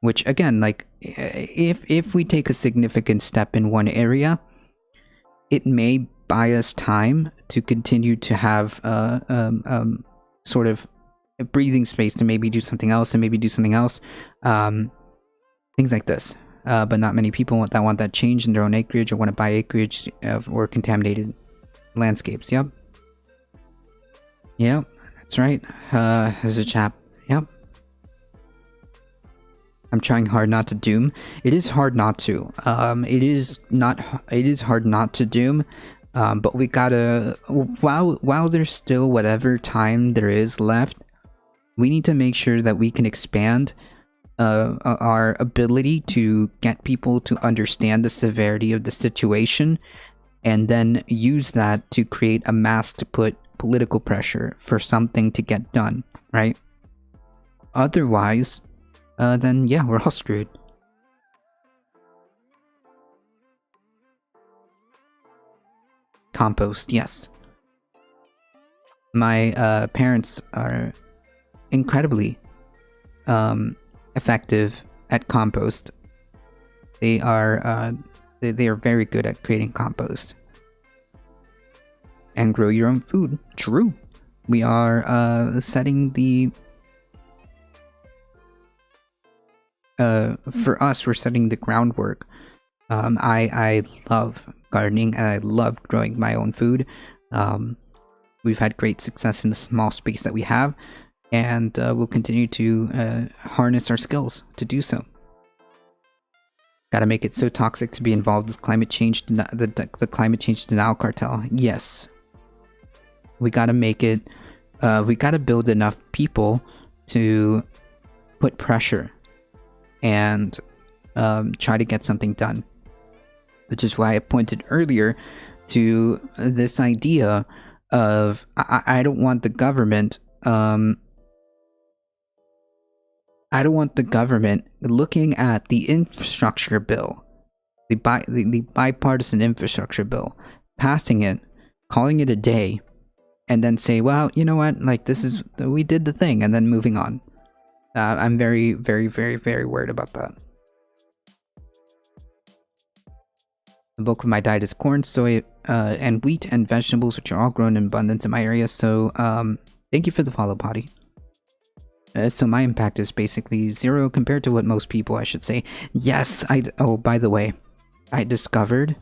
which again, like, if we take a significant step in one area, it may buy us time to continue to have sort of a breathing space to maybe do something else and maybe do something else, things like this. But not many people want that change in their own acreage or want to buy acreage or contaminated landscapes. Yep, that's right. There's a chap. Yep. I'm trying hard not to doom. It is hard not to. It is hard not to doom. But we gotta, while there's still whatever time there is left, we need to make sure that we can expand our ability to get people to understand the severity of the situation, and then use that to create a mass to put political pressure for something to get done, right? Otherwise, then yeah, we're all screwed. Compost, yes. My parents are incredibly effective at compost. They are very good at creating compost. And grow your own food. True. We are setting the for us, we're setting the groundwork. I love gardening and I love growing my own food. We've had great success in the small space that we have, and we'll continue to harness our skills to do so. Gotta make it so toxic to be involved with climate change, the climate change denial cartel. Yes. We gotta make it, we gotta build enough people to put pressure and try to get something done. Which is why I pointed earlier to this idea of I don't want the government I don't want the government looking at the infrastructure bill, the bipartisan infrastructure bill, passing it, calling it a day, and then say, well, you know what, like, this is, we did the thing, and then moving on. I'm very, very, very, very worried about that. The bulk of my diet is corn, soy, and wheat and vegetables, which are all grown in abundance in my area. So, thank you for the follow, Potty. So my impact is basically 0 compared to what most people, I should say. Yes, oh, by the way, I discovered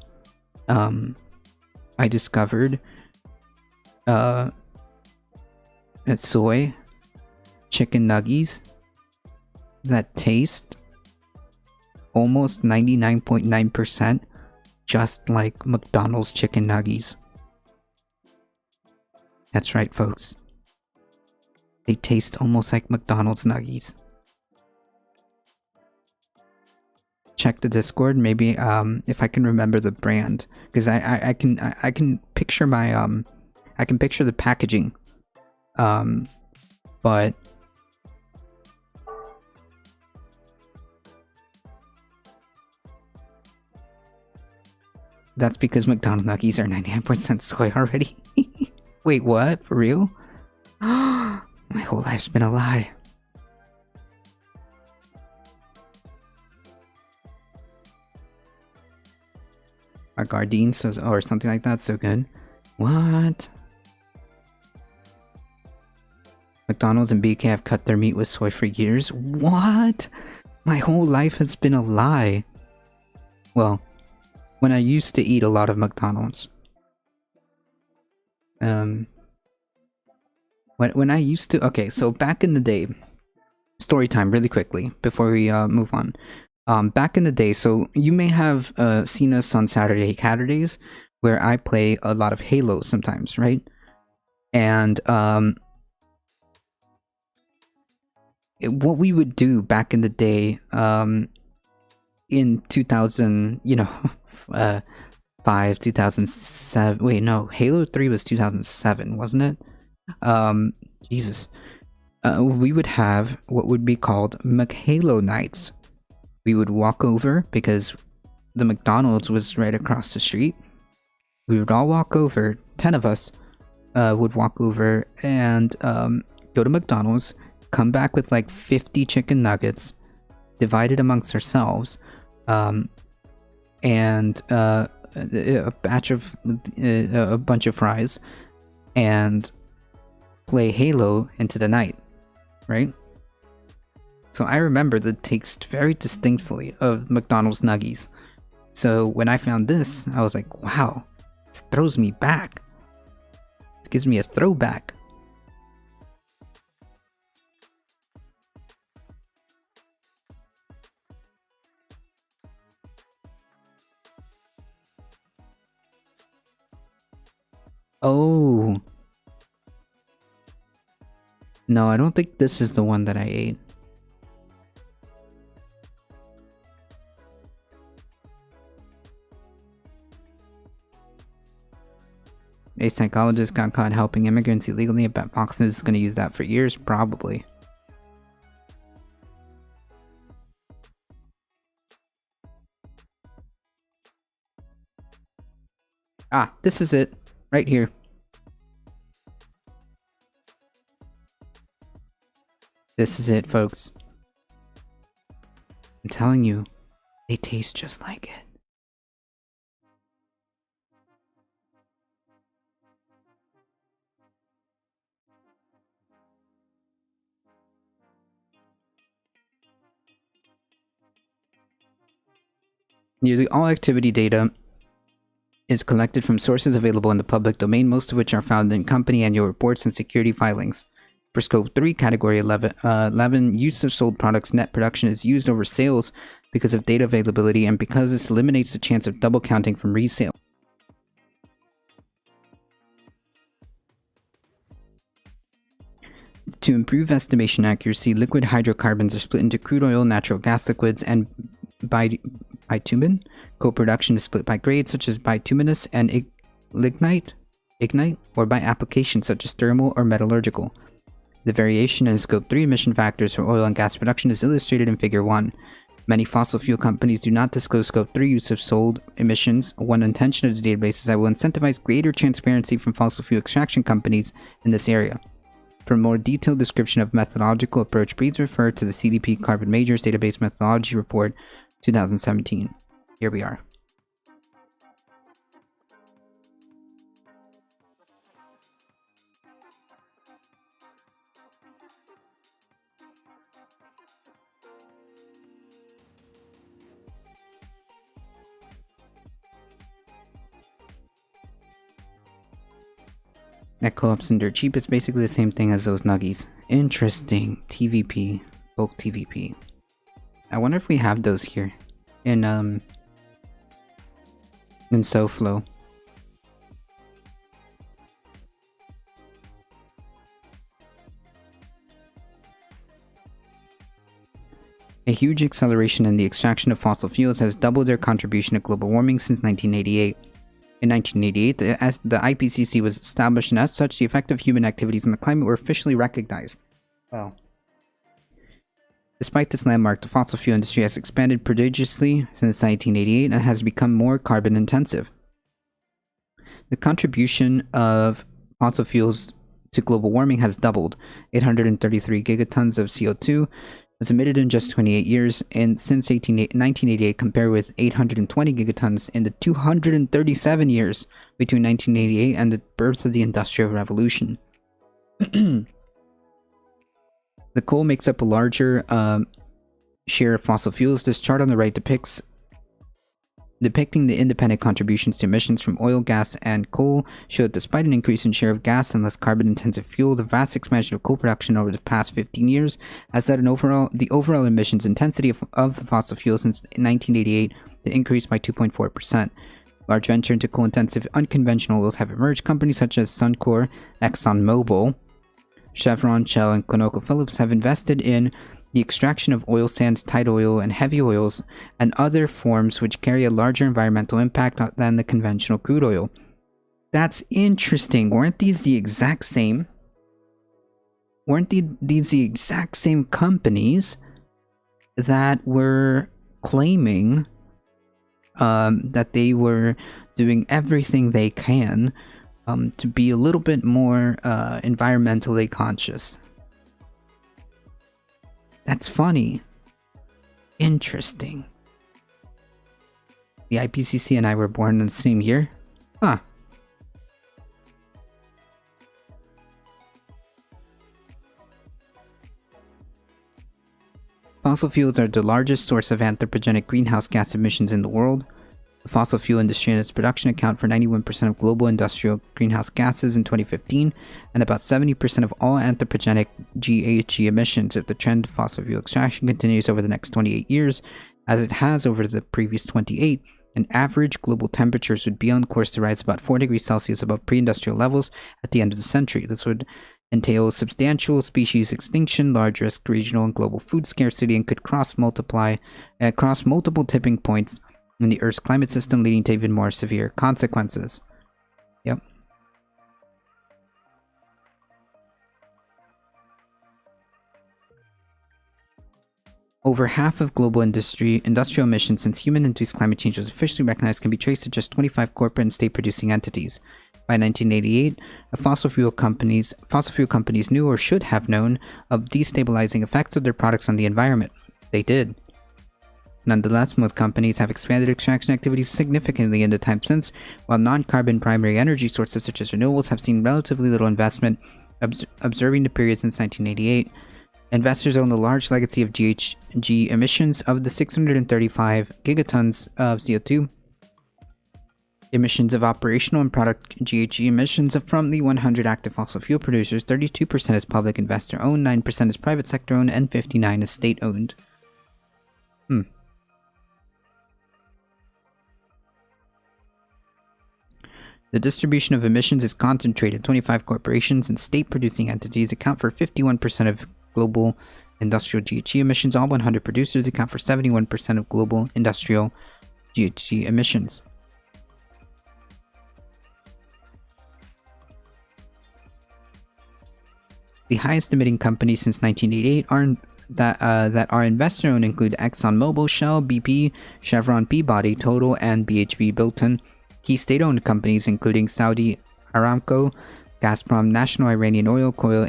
soy chicken nuggies that taste almost 99.9% just like McDonald's chicken nuggies. That's right, folks. They taste almost like McDonald's nuggies. Check the Discord, maybe if I can remember the brand, because I can picture my I can picture the packaging, but that's because McDonald's nuggies are 99% soy already. Wait, what? For real? My whole life's been a lie. Our Gardines or something like that, so good. What? McDonald's and BK have cut their meat with soy for years? What? My whole life has been a lie. Well, when I used to eat a lot of McDonald's. When I used to, okay, so back in the day, story time really quickly before we move on. Back in the day, so you may have seen us on Saturdays where I play a lot of Halo sometimes, right? And what we would do back in the day, in 2000, 5, 2007, wait, no, Halo 3 was 2007, wasn't it? Jesus. We would have what would be called McHalo nights. We would walk over, because the McDonald's was right across the street. We would all walk over, 10 of us would walk over and go to McDonald's, come back with like 50 chicken nuggets, divided amongst ourselves, and a bunch of fries, and play Halo into the night, right? So I remember the taste very distinctly of McDonald's Nuggies. So when I found this, I was like, wow, this throws me back. It gives me a throwback. Oh. No, I don't think this is the one that I ate. A psychologist got caught helping immigrants illegally. I bet Fox News is going to use that for years, probably. Ah, this is it. Right here. This is it, folks. I'm telling you, they taste just like it. Nearly all activity data is collected from sources available in the public domain, most of which are found in company annual reports and security filings. For Scope 3, Category 11, use of sold products net production is used over sales because of data availability and because this eliminates the chance of double counting from resale. To improve estimation accuracy, liquid hydrocarbons are split into crude oil, natural gas liquids, and bitumen. Co-production is split by grade, such as bituminous and lignite, or by application, such as thermal or metallurgical. The variation in Scope 3 emission factors for oil and gas production is illustrated in Figure 1. Many fossil fuel companies do not disclose Scope 3 use of sold emissions. One intention of the database is that will incentivize greater transparency from fossil fuel extraction companies in this area. For a more detailed description of methodological approach, please refer to the CDP Carbon Majors Database Methodology Report 2017. Here we are. Net co-ops and dirt cheap is basically the same thing as those nuggies. Interesting. TVP. Bulk TVP. I wonder if we have those here. In SoFlo. A huge acceleration in the extraction of fossil fuels has doubled their contribution to global warming since 1988. In 1988, the IPCC was established, and as such, the effect of human activities on the climate were officially recognized. Well, despite this landmark, the fossil fuel industry has expanded prodigiously since 1988 and has become more carbon intensive. The contribution of fossil fuels to global warming has doubled. 833 gigatons of CO2 was emitted in just 28 years, and since 1988, compared with 820 gigatons in the 237 years between 1988 and the birth of the Industrial Revolution. The coal makes up a larger share of fossil fuels. This chart on the right depicting the independent contributions to emissions from oil, gas, and coal show that despite an increase in share of gas and less carbon-intensive fuel, the vast expansion of coal production over the past 15 years has led the overall emissions intensity of fossil fuels since 1988 to increase by 2.4%. Large venture into coal-intensive unconventional oils have emerged. Companies such as Suncor, ExxonMobil, Chevron, Shell, and ConocoPhillips have invested in the extraction of oil sands, tight oil, and heavy oils, and other forms which carry a larger environmental impact than the conventional crude oil. That's interesting. Weren't these the exact same? Weren't these the exact same companies that were claiming that they were doing everything they can to be a little bit more environmentally conscious? That's funny. Interesting. The IPCC and I were born in the same year? Huh. Fossil fuels are the largest source of anthropogenic greenhouse gas emissions in the world. The fossil fuel industry and its production account for 91% of global industrial greenhouse gases in 2015 and about 70% of all anthropogenic GHG emissions. If the trend of fossil fuel extraction continues over the next 28 years, as it has over the previous 28, and average global temperatures would be on course to rise about 4 degrees Celsius above pre-industrial levels at the end of the century. This would entail substantial species extinction, large risk regional and global food scarcity, and could cross multiple tipping points in the Earth's climate system, leading to even more severe consequences. Yep. Over half of global industrial emissions since human-induced climate change was officially recognized can be traced to just 25 corporate and state-producing entities. By 1988, fossil fuel companies knew or should have known of destabilizing effects of their products on the environment. They did. Nonetheless, most companies have expanded extraction activities significantly in the time since, while non-carbon primary energy sources such as renewables have seen relatively little investment, observing the period since 1988. Investors own the large legacy of GHG emissions of the 635 gigatons of CO2 emissions of operational and product GHG emissions from the 100 active fossil fuel producers. 32% is public investor owned, 9% is private sector owned, and 59% is state owned. The distribution of emissions is concentrated. 25 corporations and state-producing entities account for 51% of global industrial GHG emissions. All 100 producers account for 71% of global industrial GHG emissions. The highest emitting companies since 1988 that are investor-owned include ExxonMobil, Shell, BP, Chevron, Peabody, Total, and BHP Billiton. Key state-owned companies including Saudi Aramco, Gazprom, National Iranian Oil, Coal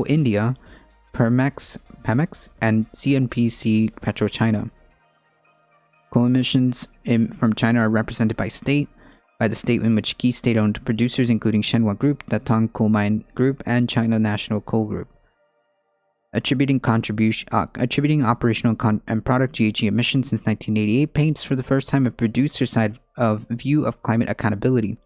India, Pemex, and CNPC PetroChina. Coal emissions from China are represented by the state in which key state-owned producers including Shenhua Group, Datong Coal Mine Group, and China National Coal Group. Attributing operational and product GHG emissions since 1988 paints for the first time a producer side of view of climate accountability.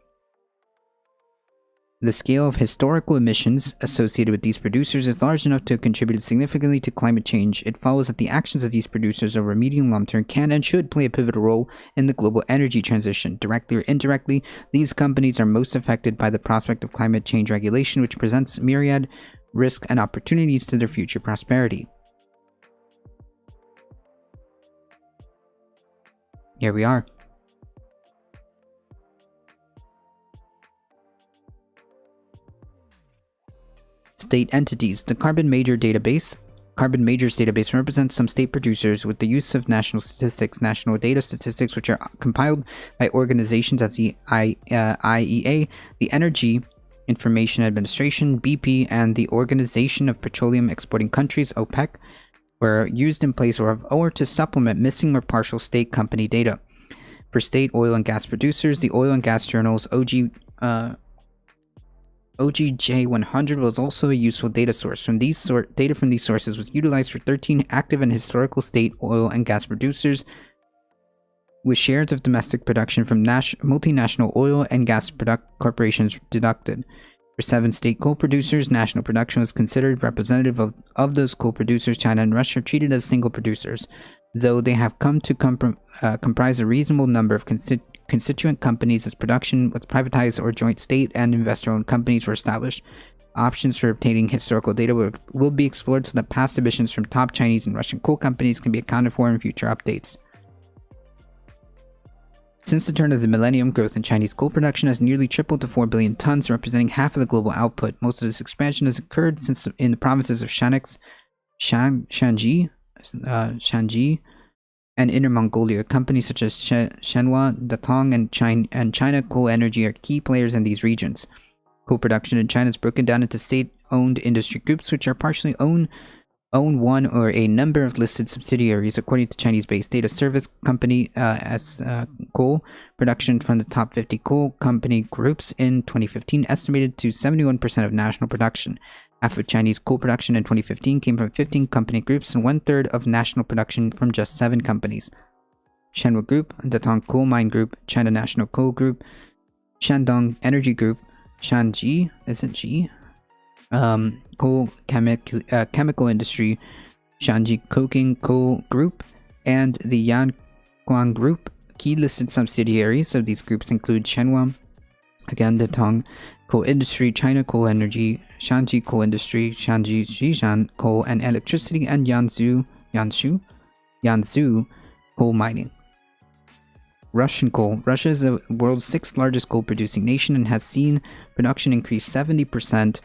The scale of historical emissions associated with these producers is large enough to have contributed significantly to climate change. It follows that the actions of these producers over medium long term can and should play a pivotal role in the global energy transition. Directly or indirectly, these companies are most affected by the prospect of climate change regulation, which presents myriad risks and opportunities to their future prosperity. Here we are. State entities. The Carbon Majors database represents some state producers with the use of national data statistics, which are compiled by organizations as the IEA, the Energy Information Administration, BP, and the Organization of Petroleum Exporting Countries, OPEC, were used in place or to supplement missing or partial state company data. For state oil and gas producers, the oil and gas journals OGJ100 was also a useful data source. Data from these sources was utilized for 13 active and historical state oil and gas producers with shares of domestic production from multinational oil and gas corporations deducted. For 7 state coal producers, national production was considered representative of those coal producers. China and Russia are treated as single producers, though they have come to comprise a reasonable number of constituent companies as production was privatized or joint state and investor-owned companies were established. Options for obtaining historical data will be explored so that past emissions from top Chinese and Russian coal companies can be accounted for in future updates. Since the turn of the millennium, growth in Chinese coal production has nearly tripled to 4 billion tons, representing half of the global output. Most of this expansion has occurred in the provinces of Shanxi, and Inner Mongolia. Companies such as Shenhua, Datong, and China Coal Energy are key players in these regions. Coal production in China is broken down into state-owned industry groups, which are partially owned own one or a number of listed subsidiaries, according to Chinese-based data service company as coal production from the top 50 coal company groups in 2015 estimated to 71% of national production. Half of Chinese coal production in 2015 came from 15 company groups and one-third of national production from just 7 companies. Shenhua Group, Datong Coal Mine Group, China National Coal Group, Shandong Energy Group, Shanji, is it G? Coal Chemical Industry, Shanji Coking Coal Group, and the Yanguang Group. Key listed subsidiaries of these groups include Shenhua, again Datong Coal Industry, China Coal Energy, Shanji Coal Industry, Shanji Zhishan Coal and Electricity, and Yanzhou Coal Mining. Russian coal. Russia is the world's 6th largest coal producing nation and has seen production increase 70%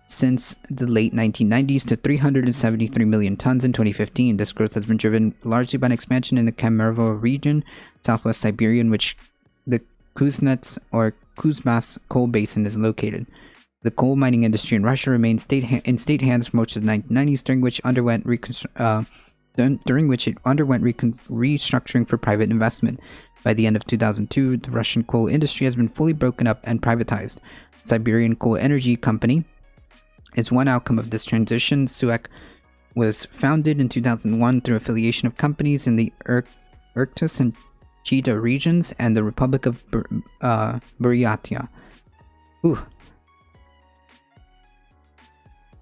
since the late 1990s to 373 million tons in 2015. This growth has been driven largely by an expansion in the Kemerovo region, southwest Siberia, in which the Kuznets or Kuzmas coal basin is located. The coal mining industry in Russia remained in state hands for most of the 1990s, during which it underwent restructuring for private investment. By the end of 2002, the Russian coal industry has been fully broken up and privatized. Siberian Coal Energy Company is one outcome of this transition. SUEK was founded in 2001 through affiliation of companies in the Irkutsk and Chita regions and the Republic of Buryatia.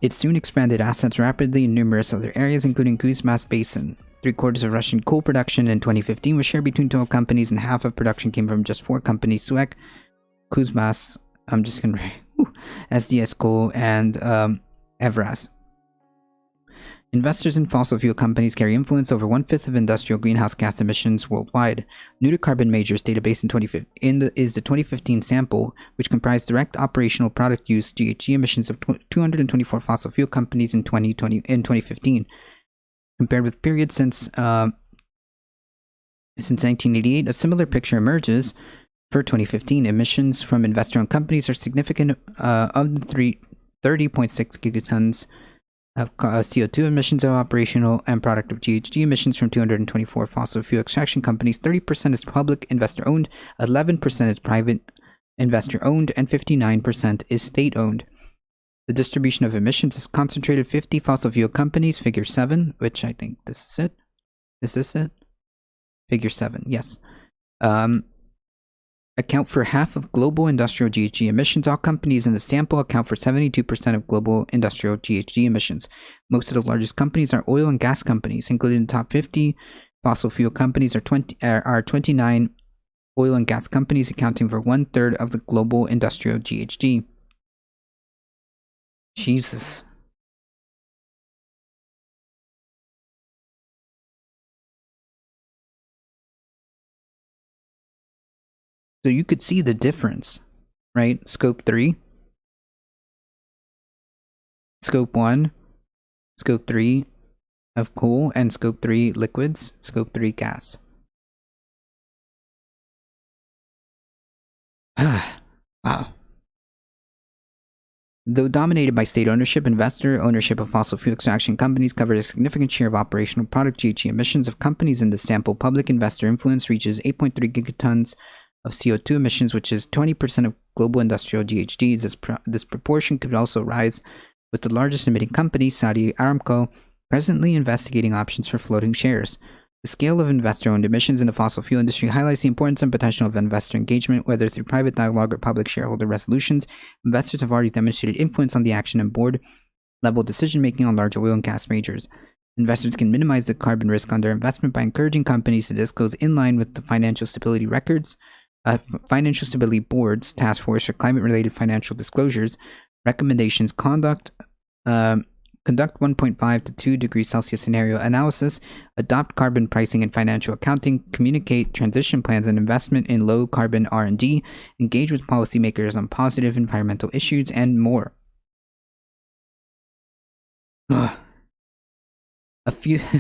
It soon expanded assets rapidly in numerous other areas, including Kuzmas Basin. 3/4 of Russian coal production in 2015 was shared between 12 companies, and half of production came from just 4 companies: SUEK, Kuzmas, SDS Coal, and Evraz. Investors in fossil fuel companies carry influence over 1/5 of industrial greenhouse gas emissions worldwide. New to Carbon Majors database is the 2015 sample, which comprised direct operational product use GHG emissions of 224 fossil fuel companies in 2015. Compared with periods since 1988, a similar picture emerges. For 2015, emissions from investor-owned companies are significant. Of the 30.6 gigatons of CO2 emissions of operational and product of GHG emissions from 224 fossil fuel extraction companies, 30% is public investor-owned, 11% is private investor-owned, and 59% is state-owned. The distribution of emissions is concentrated 50 fossil fuel companies, figure 7, which I think this is it. Is this it? Figure 7, yes. Account for half of global industrial GHG emissions. All companies in the sample account for 72% of global industrial GHG emissions. Most of the largest companies are oil and gas companies, including the top 50 fossil fuel companies are 29 oil and gas companies, accounting for 1/3 of the global industrial GHG. Jesus. So you could see the difference, right? Scope 3, Scope 1, Scope 3 of coal, and Scope 3 liquids, Scope 3 gas. Wow. Though dominated by state ownership, investor ownership of fossil fuel extraction companies covers a significant share of operational product GHG emissions of companies in the sample. Public investor influence reaches 8.3 gigatons of CO2 emissions, which is 20% of global industrial GHGs. This proportion could also rise, with the largest emitting company, Saudi Aramco, presently investigating options for floating shares. The scale of investor-owned emissions in the fossil fuel industry highlights the importance and potential of investor engagement, whether through private dialogue or public shareholder resolutions. Investors have already demonstrated influence on the action and board-level decision-making on large oil and gas majors. Investors can minimize the carbon risk on their investment by encouraging companies to disclose in line with the Financial Stability Board's Task Force for Climate-Related Financial Disclosures recommendations. Conduct 1.5 to 2 degrees Celsius scenario analysis, adopt carbon pricing and financial accounting, communicate transition plans and investment in low carbon R&D, engage with policymakers on positive environmental issues, and more.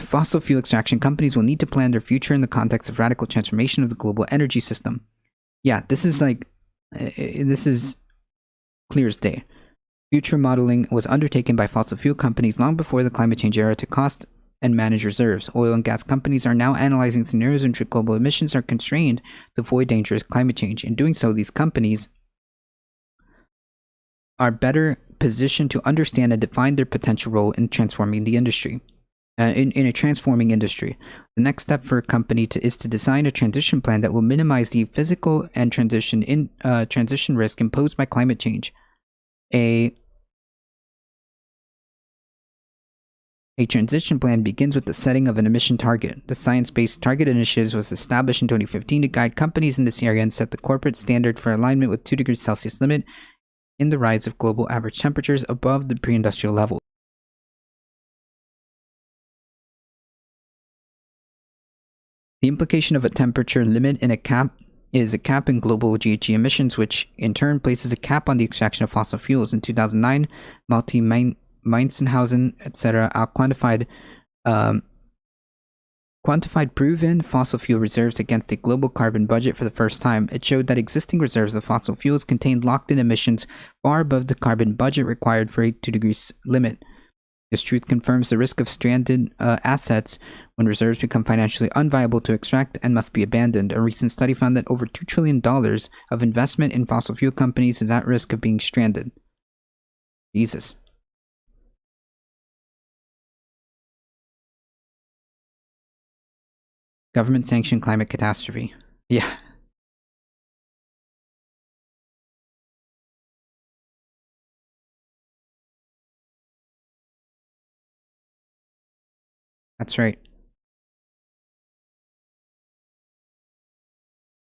Fossil fuel extraction companies will need to plan their future in the context of radical transformation of the global energy system. Yeah, this is clear as day. Future modeling was undertaken by fossil fuel companies long before the climate change era to cost and manage reserves. Oil and gas companies are now analyzing scenarios in which global emissions are constrained to avoid dangerous climate change. In doing so, these companies are better positioned to understand and define their potential role in transforming the industry. In a transforming industry, the next step for a company is to design a transition plan that will minimize the physical and transition risk imposed by climate change. A transition plan begins with the setting of an emission target. The Science Based Target Initiative was established in 2015 to guide companies in this area and set the corporate standard for alignment with 2 degrees Celsius limit in the rise of global average temperatures above the pre-industrial level. The implication of a temperature limit in a cap is a cap in global GHG emissions, which in turn places a cap on the extraction of fossil fuels. In 2009, Meinsenhausen, etc., quantified proven fossil fuel reserves against a global carbon budget for the first time. It showed that existing reserves of fossil fuels contained locked-in emissions far above the carbon budget required for a 2 degrees limit. This truth confirms the risk of stranded assets when reserves become financially unviable to extract and must be abandoned. A recent study found that over $2 trillion of investment in fossil fuel companies is at risk of being stranded. Jesus. Government-sanctioned climate catastrophe. Yeah. That's right.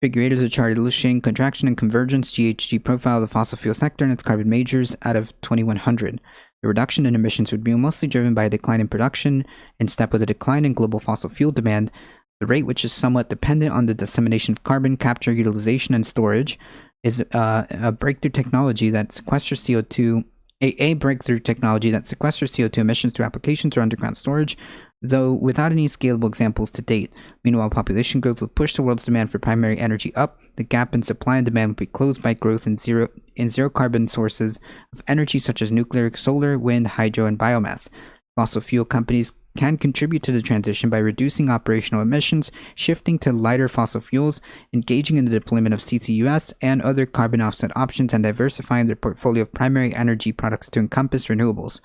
Figure 8 is a chart illustrating contraction and convergence GHG profile of the fossil fuel sector and its carbon majors out of 2100. The reduction in emissions would be mostly driven by a decline in production, in step with a decline in global fossil fuel demand. The rate, which is somewhat dependent on the dissemination of carbon capture, utilization, and storage, is a breakthrough technology that sequesters CO2. A breakthrough technology that sequesters CO2 emissions through applications or underground storage, though without any scalable examples to date. Meanwhile, population growth will push the world's demand for primary energy up. The gap in supply and demand will be closed by growth in zero carbon sources of energy such as nuclear, solar, wind, hydro, and biomass. Fossil fuel companies can contribute to the transition by reducing operational emissions, shifting to lighter fossil fuels, engaging in the deployment of CCUS and other carbon offset options, and diversifying their portfolio of primary energy products to encompass renewables.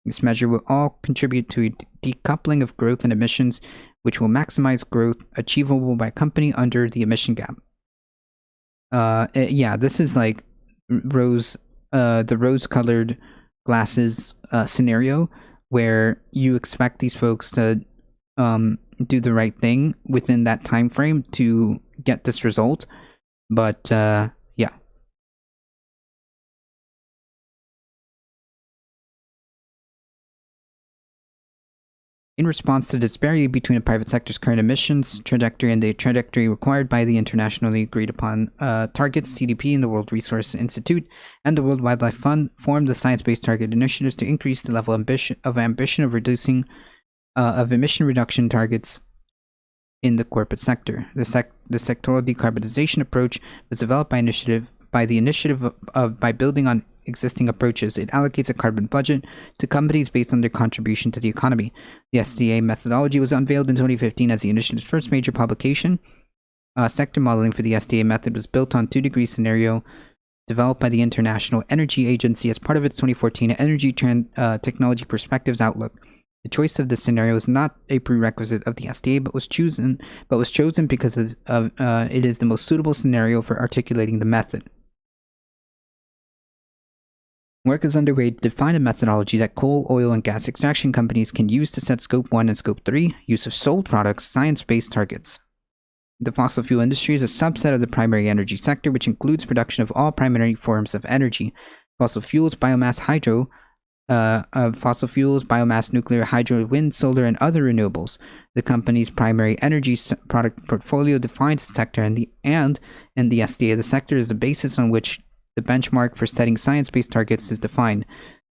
This measure will all contribute to a decoupling of growth and emissions, which will maximize growth achievable by a company under the emission gap. Yeah, this is like the rose-colored glasses scenario, where you expect these folks to do the right thing within that time frame to get this result, but yeah. In response to the disparity between the private sector's current emissions trajectory and the trajectory required by the internationally agreed upon targets, CDP and the World Resources Institute and the World Wildlife Fund formed the Science-Based Target Initiatives to increase the level of ambition of reducing of emission reduction targets in the corporate sector. The sectoral decarbonization approach was developed by building on existing approaches. It allocates a carbon budget to companies based on their contribution to the economy. The SDA methodology was unveiled in 2015 as the initiative's first major publication. Sector modeling for the SDA method was built on 2-degree scenario developed by the International Energy Agency as part of its 2014 Energy Technology Perspectives Outlook. The choice of this scenario is not a prerequisite of the SDA, but was chosen because it is the most suitable scenario for articulating the method. Work is underway to define a methodology that coal, oil, and gas extraction companies can use to set Scope 1 and Scope 3, use of sold products, science-based targets. The fossil fuel industry is a subset of the primary energy sector, which includes production of all primary forms of energy. Fossil fuels, biomass, nuclear, hydro, wind, solar, and other renewables. The company's primary energy product portfolio defines the sector, and in the SDA, the sector is the basis on which the benchmark for setting science-based targets is defined.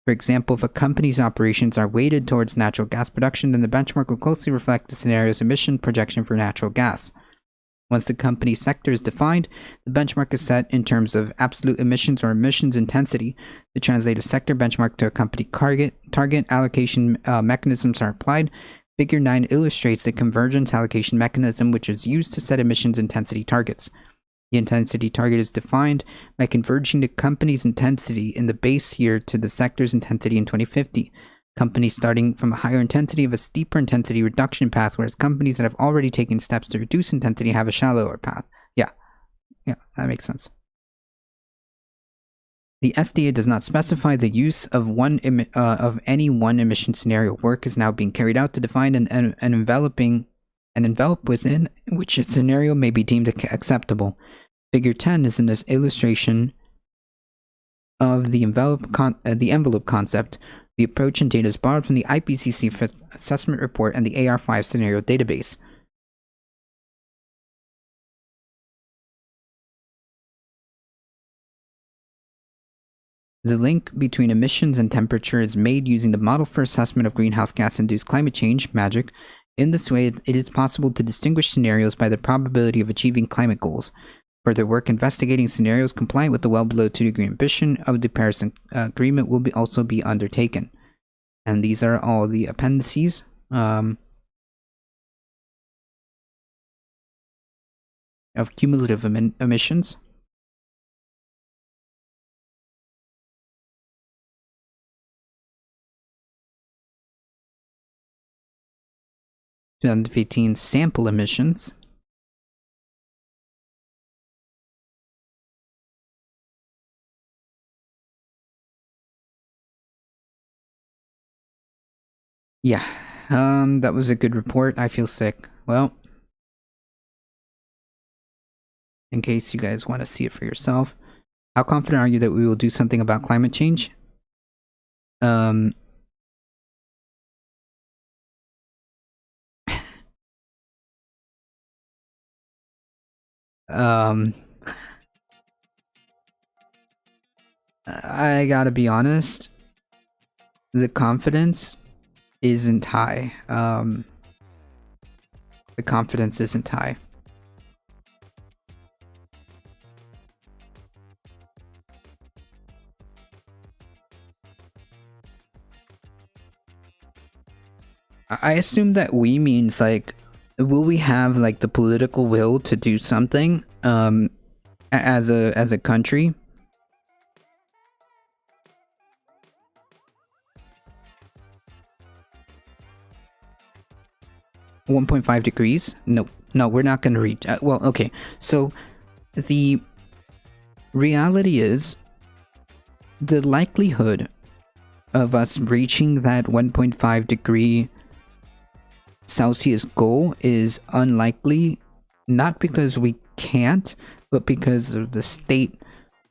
For example, if a company's operations are weighted towards natural gas production, then the benchmark will closely reflect the scenario's emission projection for natural gas. Once the company sector is defined, the benchmark is set in terms of absolute emissions or emissions intensity. To translate a sector benchmark to a company target allocation mechanisms are applied. Figure 9 illustrates the convergence allocation mechanism, which is used to set emissions intensity targets. The intensity target is defined by converging the company's intensity in the base year to the sector's intensity in 2050. Companies starting from a higher intensity have a steeper intensity reduction path, whereas companies that have already taken steps to reduce intensity have a shallower path. Yeah, that makes sense. The SDA does not specify the use of any one emission scenario. Work is now being carried out to define an envelope within which a scenario may be deemed acceptable. Figure 10 is an illustration of the envelope concept. The approach and data is borrowed from the IPCC Fifth Assessment Report and the AR5 Scenario Database. The link between emissions and temperature is made using the Model for Assessment of Greenhouse Gas-Induced Climate Change, MAGIC. In this way, it is possible to distinguish scenarios by the probability of achieving climate goals. Further work investigating scenarios compliant with the well below 2-degree ambition of the Paris Agreement will also be undertaken. And these are all the appendices. Of cumulative emissions. In 2015 sample emissions. Yeah, that was a good report. I feel sick. Well, in case you guys want to see it for yourself, how confident are you that we will do something about climate change? I gotta be honest, the confidence isn't high. The confidence isn't high. I assume that we means like, will we have like the political will to do something as a country? $1.5 degrees? No, we're not going to reach. Well, okay. So the reality is the likelihood of us reaching that 1.5 degree Celsius goal is unlikely, not because we can't, but because of the state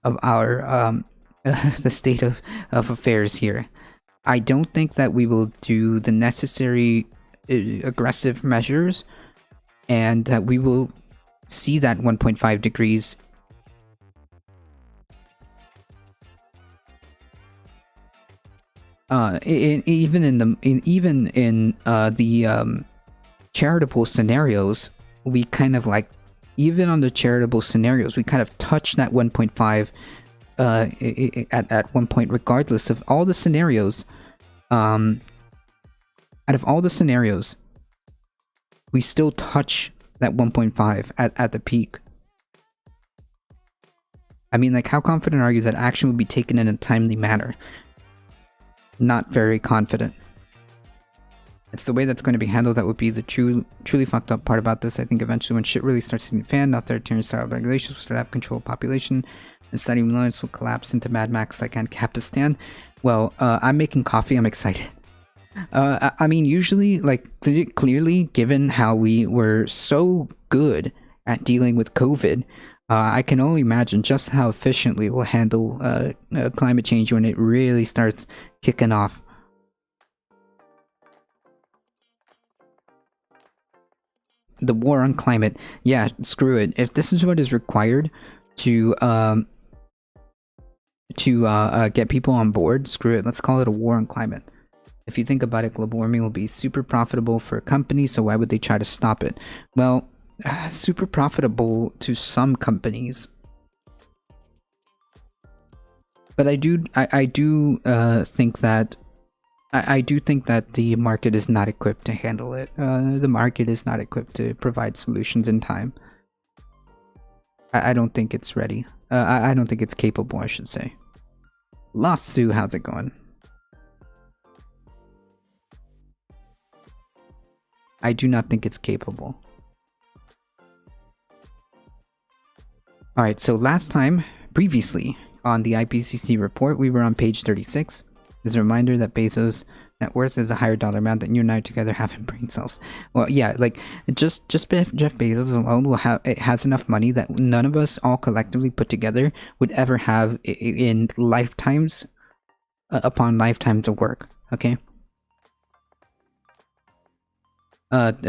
of our the state of affairs here. I don't think that we will do the necessary aggressive measures, and that we will see that 1.5 degrees even in the charitable scenarios. We kind of like, even on the charitable scenarios, we kind of touch that 1.5 at one point, regardless of all the scenarios. Out of all the scenarios, we still touch that 1.5 at the peak. I mean, like, how confident are you that action will be taken in a timely manner? Not very confident. It's the way that's going to be handled that would be the truly fucked up part about this. I think eventually when shit really starts hitting the fan, authoritarian style regulations will start to have control of population, and studying loans will collapse into Mad Max like Ancapistan. Well, I'm making coffee. I'm excited. I mean, usually, like, clearly, given how we were so good at dealing with COVID, I can only imagine just how efficiently we'll handle climate change when it really starts kicking off. The war on climate. Yeah, screw it. If this is what is required to get people on board, screw it. Let's call it a war on climate. If you think about it, global warming will be super profitable for a company, so why would they try to stop it? Well, super profitable to some companies. But I do think that the market is not equipped to handle it. The market is not equipped to provide solutions in time. I don't think it's ready. I don't think it's capable, I should say. Lost Sue, how's it going? I do not think it's capable. Alright, so previously, on the IPCC report, we were on page 36. There's a reminder that Bezos' net worth is a higher dollar amount than you and I together have in brain cells. Well, yeah, like, just Jeff Bezos alone has enough money that none of us all collectively put together would ever have in lifetimes upon lifetimes of work, okay?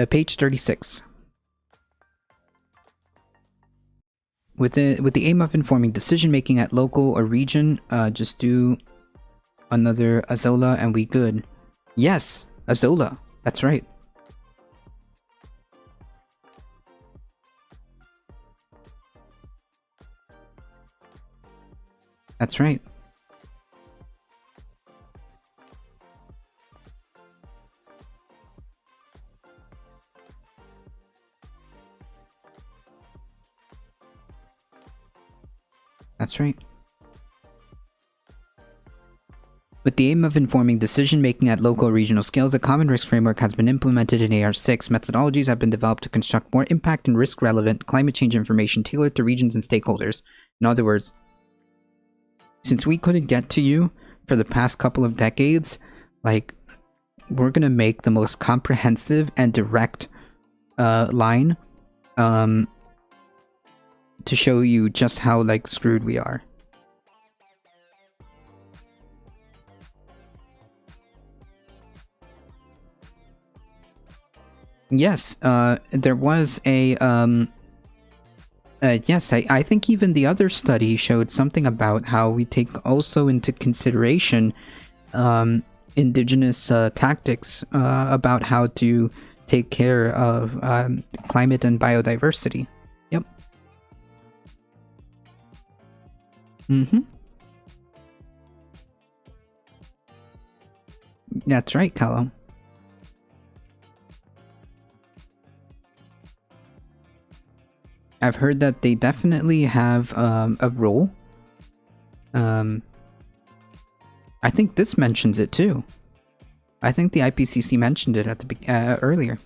Page 36. With the aim of informing decision making at local or region, just do another Azola and we good. Yes, Azola. That's right. That's right. That's right. With the aim of informing decision-making at local or regional scales, a common risk framework has been implemented in AR6. Methodologies have been developed to construct more impact and risk-relevant climate change information tailored to regions and stakeholders. In other words, since we couldn't get to you for the past couple of decades, like, we're gonna make the most comprehensive and direct line to show you just how, like, screwed we are. Yes, there was a, yes, I think even the other study showed something about how we take also into consideration, indigenous, tactics, about how to take care of, climate and biodiversity. Yep. Mm-hmm. That's right, Callum. I've heard that they definitely have a role. I think this mentions it too. I think the IPCC mentioned it at the earlier.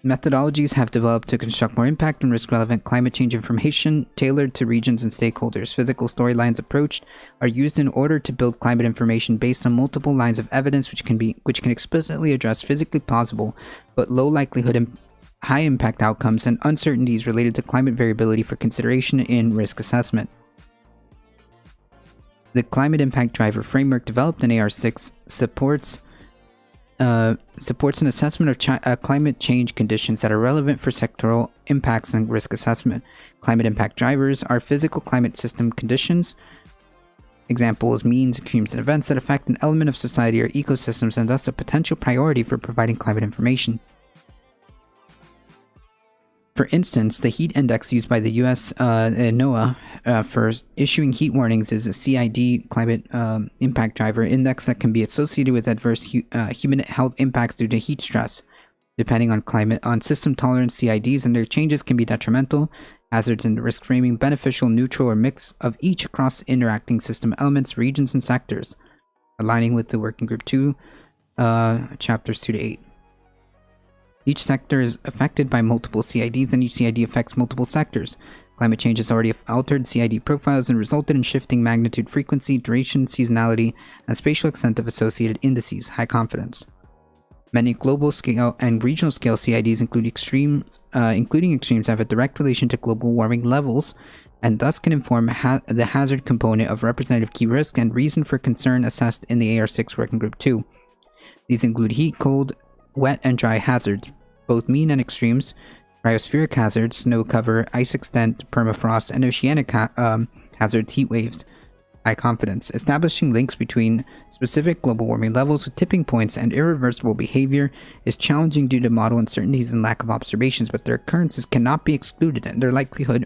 Methodologies have developed to construct more impact and risk-relevant climate change information tailored to regions and stakeholders. Physical storylines approached are used in order to build climate information based on multiple lines of evidence which can explicitly address physically plausible but low likelihood and high impact outcomes and uncertainties related to climate variability for consideration in risk assessment. The climate impact driver framework developed in AR6 supports an assessment of climate change conditions that are relevant for sectoral impacts and risk assessment. Climate impact drivers are physical climate system conditions. Examples, means, extremes, and events that affect an element of society or ecosystems and thus a potential priority for providing climate information. For instance, the heat index used by the US NOAA for issuing heat warnings is a CID climate impact driver index that can be associated with adverse human health impacts due to heat stress. Depending on system tolerance, CIDs and their changes can be detrimental, hazards and risk framing, beneficial, neutral, or mix of each across interacting system elements, regions, and sectors, aligning with the Working Group 2, chapters 2 to 8. Each sector is affected by multiple CIDs, and each CID affects multiple sectors. Climate change has already altered CID profiles and resulted in shifting magnitude, frequency, duration, seasonality, and spatial extent of associated indices, high confidence. Many global scale and regional scale CIDs including extremes have a direct relation to global warming levels, and thus can inform the hazard component of representative key risk and reason for concern assessed in the AR6 Working Group 2. These include heat, cold, wet and dry hazards, both mean and extremes, cryospheric hazards, snow cover, ice extent, permafrost, and oceanic hazards, heat waves. high confidence. Establishing links between specific global warming levels with tipping points and irreversible behavior is challenging due to model uncertainties and lack of observations, but their occurrences cannot be excluded, and their likelihood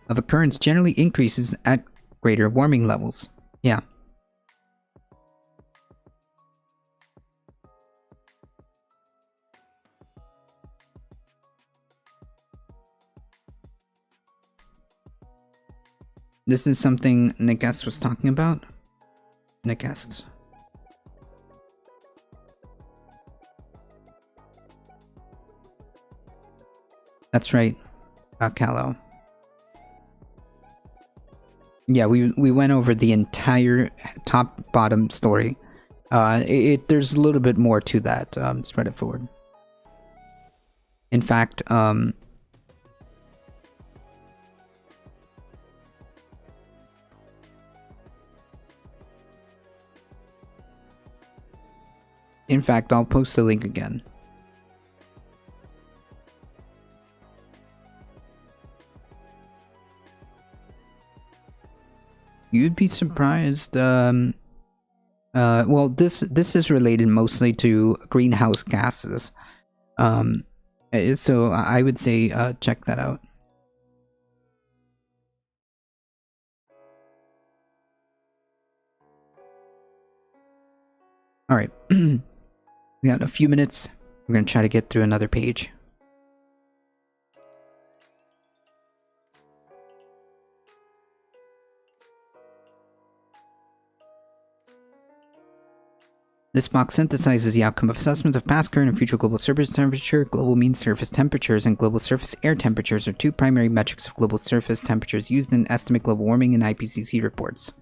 of occurrence generally increases at greater warming levels. Yeah. This is something Nick S was talking about. Nick S. That's right, Callow. Yeah, we went over the entire top-bottom story. There's a little bit more to that. Spread it forward. In fact, I'll post the link again. You'd be surprised. Well, this is related mostly to greenhouse gases. So I would say check that out. All right. We got a few minutes. We're going to try to get through another page. This box synthesizes the outcome of assessments of past, current, and future global surface temperature. Global mean surface temperatures and global surface air temperatures are two primary metrics of global surface temperatures used in estimate global warming in IPCC reports.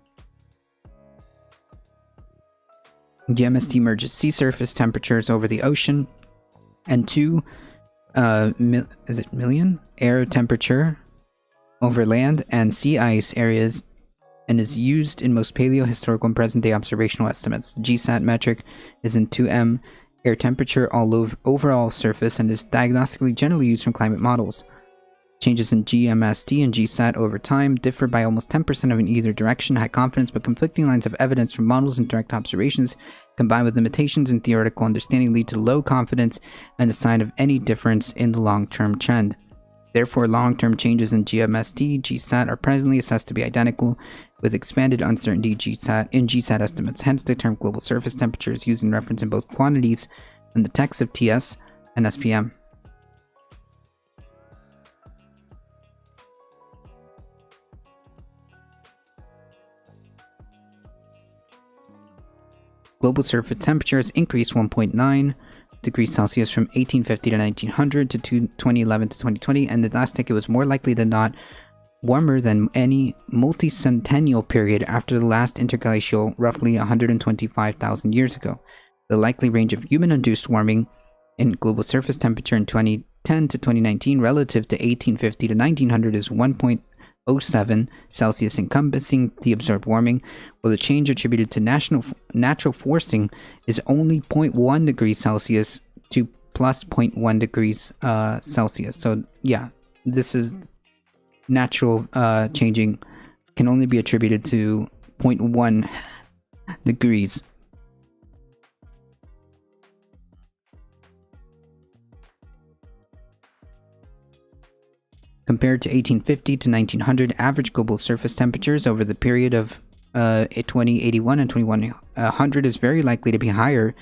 GMST merges sea surface temperatures over the ocean and million air temperature over land and sea ice areas, and is used in most paleo, historical, and present-day observational estimates. GSAT metric is in 2M air temperature overall surface and is diagnostically generally used from climate models. Changes in GMST and GSAT over time differ by almost 10% in either direction. High confidence but conflicting lines of evidence from models and direct observations combined with limitations in theoretical understanding lead to low confidence and a sign of any difference in the long-term trend. Therefore, long-term changes in GMST, GSAT are presently assessed to be identical, with expanded uncertainty in GSAT estimates. Hence, the term global surface temperature is used in reference in both quantities in the text of TS and SPM. Global surface temperature has increased 1.9 degrees Celsius from 1850 to 1900 to 2011 to 2020, and the last decade was more likely than not warmer than any multi-centennial period after the last interglacial roughly 125,000 years ago. The likely range of human-induced warming in global surface temperature in 2010 to 2019 relative to 1850 to 1900 is 1.07 Celsius, encompassing the observed warming, while the change attributed to natural forcing is only 0.1 degrees Celsius to plus 0.1 degrees Celsius. So yeah, this is natural changing can only be attributed to 0.1 degrees. Compared to 1850 to 1900, average global surface temperatures over the period of 2081 and 2100 is very likely to be higher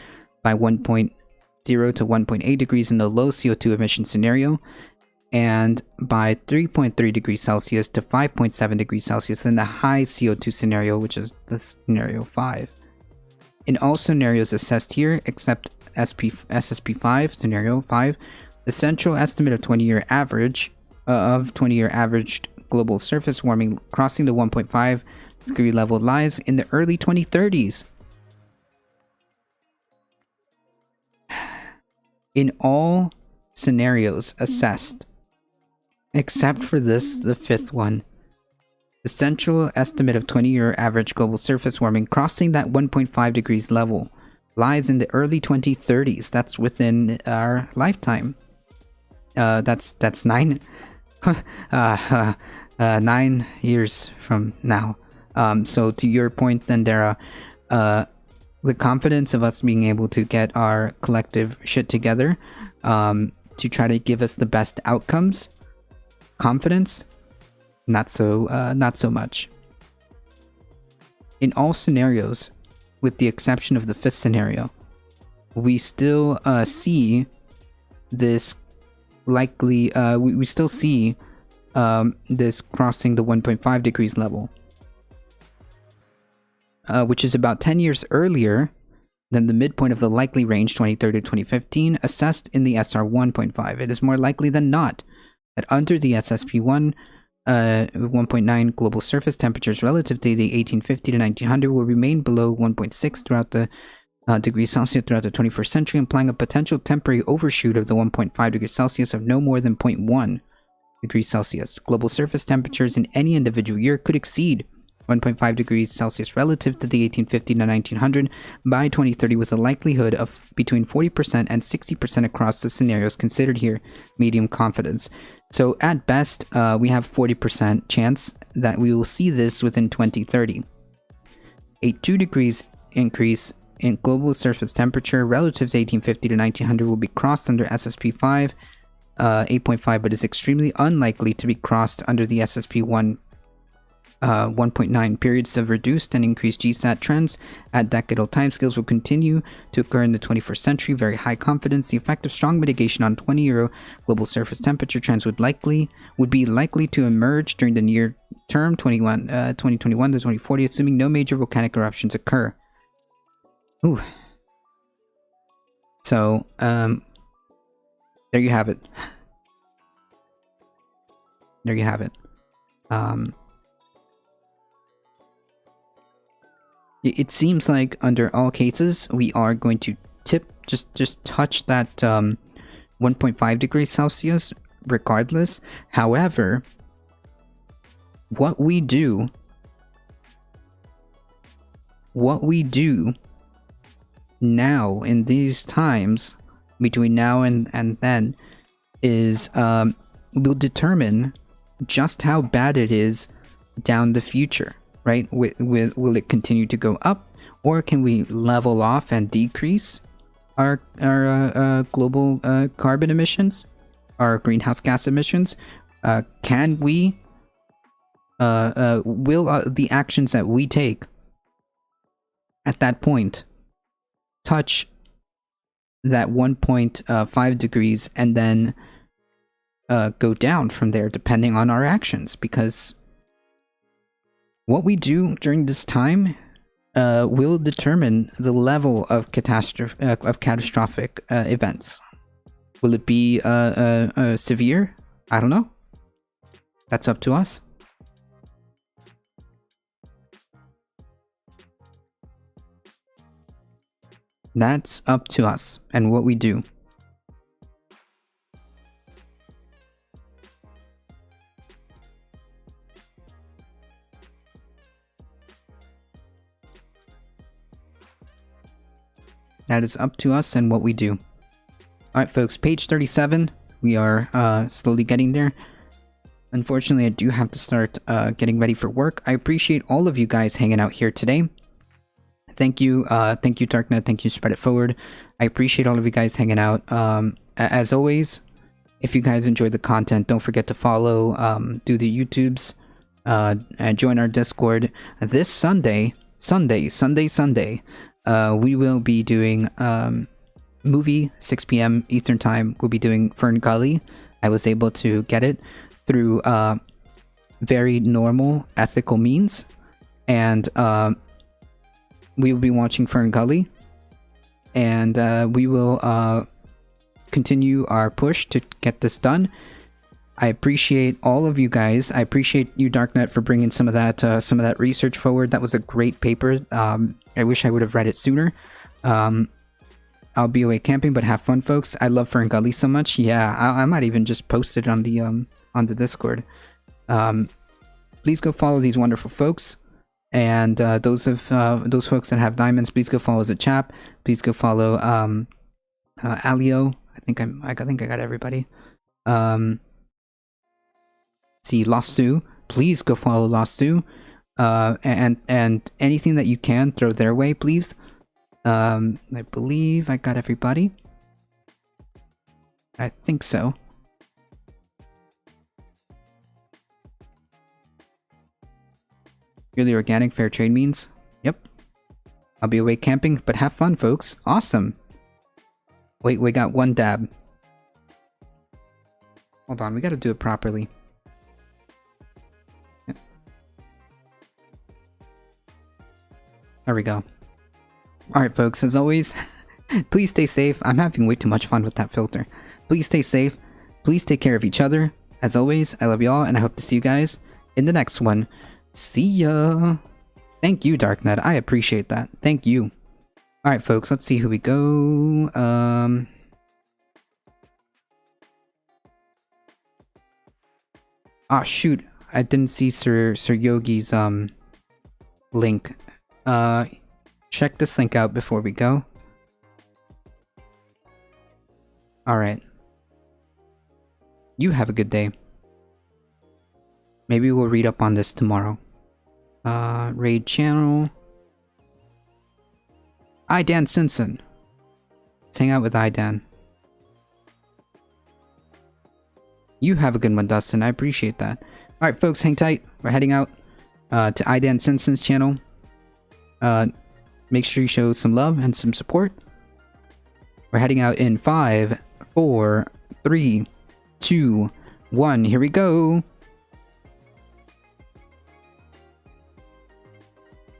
by 1.0 to 1.8 degrees in the low CO2 emission scenario, and by 3.3 degrees Celsius to 5.7 degrees Celsius in the high CO2 scenario, which is the scenario 5. In all scenarios assessed here, except SSP5, scenario 5, the central estimate of 20-year averaged global surface warming crossing the 1.5 degree level lies in the early 2030s. In all scenarios assessed, except for this, the fifth one, the central estimate of 20-year average global surface warming crossing that 1.5 degrees level lies in the early 2030s. That's within our lifetime. That's 9 years from now. So to your point, Dendera, the confidence of us being able to get our collective shit together, to try to give us the best outcomes, confidence, not so much. In all scenarios, with the exception of the 5th scenario, we still see this likely, we still see this crossing the 1.5 degrees level, which is about 10 years earlier than the midpoint of the likely range 2030 to 2015 assessed in the SR 1.5. It is more likely than not that under the SSP 1.9 global surface temperatures relative to the 1850 to 1900 will remain below 1.6 throughout the degrees Celsius throughout the 21st century, implying a potential temporary overshoot of the 1.5 degrees Celsius of no more than 0.1 degrees Celsius. Global surface temperatures in any individual year could exceed 1.5 degrees Celsius relative to the 1850 to 1900 by 2030, with a likelihood of between 40% and 60% across the scenarios considered here, medium confidence. So at best, we have 40% chance that we will see this within 2030. A 2 degrees increase in global surface temperature relative to 1850 to 1900 will be crossed under SSP 5, 8.5, but is extremely unlikely to be crossed under the SSP 1.9. Periods of reduced and increased GSAT trends at decadal timescales will continue to occur in the 21st century. Very high confidence. The effect of strong mitigation on 20-year global surface temperature trends would be likely to emerge during the near term, 2021 to 2040, assuming no major volcanic eruptions occur. Ooh. So, there you have it. There you have it. It seems like under all cases, we are going to just touch that 1.5 degrees Celsius regardless. However, what we do now in these times between now and then is will determine just how bad it is down the future. Right? Will it continue to go up, or can we level off and decrease our global carbon emissions, our greenhouse gas emissions? Can we? Will the actions that we take at that point touch that 1.5 degrees and then go down from there, depending on our actions? Because what we do during this time will determine the level of catastrophic events. Will it be severe? I don't know. That's up to us. That's up to us and what we do. That is up to us and what we do. Alright folks, page 37. We are slowly getting there. Unfortunately, I do have to start getting ready for work. I appreciate all of you guys hanging out here today. Thank you Darknet, thank you Spread It Forward. I appreciate all of you guys hanging out. As always, if you guys enjoy the content, don't forget to follow, do the YouTubes, and join our Discord. This Sunday, we will be doing movie 6 p.m. Eastern Time. We'll be doing Fern Gully. I was able to get it through very normal ethical means, and we will be watching Fern Gully, and we will continue our push to get this done. I appreciate all of you guys. I appreciate you, Darknet, for bringing some of that research forward. That was a great paper. I wish I would have read it sooner. I'll be away camping, but have fun, folks. I love Fern Gully so much. Yeah, I might even just post it on the Discord. Please go follow these wonderful folks, and those folks that have diamonds, please go follow the chap. Please go follow Alio. I think I got everybody. See Lost Sue. Please go follow Lost Sue. And anything that you can throw their way, please. I believe I got everybody. I think so. Purely organic fair trade means? Yep. I'll be away camping, but have fun, folks. Awesome. Wait, we got one dab. Hold on, we gotta do it properly. Yep. There we go. Alright, folks, as always, please stay safe. I'm having way too much fun with that filter. Please stay safe. Please take care of each other. As always, I love y'all, and I hope to see you guys in the next one. See ya! Thank you, Darknet. I appreciate that. Thank you. Alright, folks, let's see who we go. Ah, shoot. I didn't see Sir Yogi's, link. Check this link out before we go. Alright. You have a good day. Maybe we'll read up on this tomorrow. Raid channel. Dan Simpson. Let's hang out with Dan. You have a good one, Dustin. I appreciate that. Alright, folks, hang tight. We're heading out to Dan Simpson's channel. Make sure you show some love and some support. We're heading out in 5, 4, 3, 2, 1. Here we go.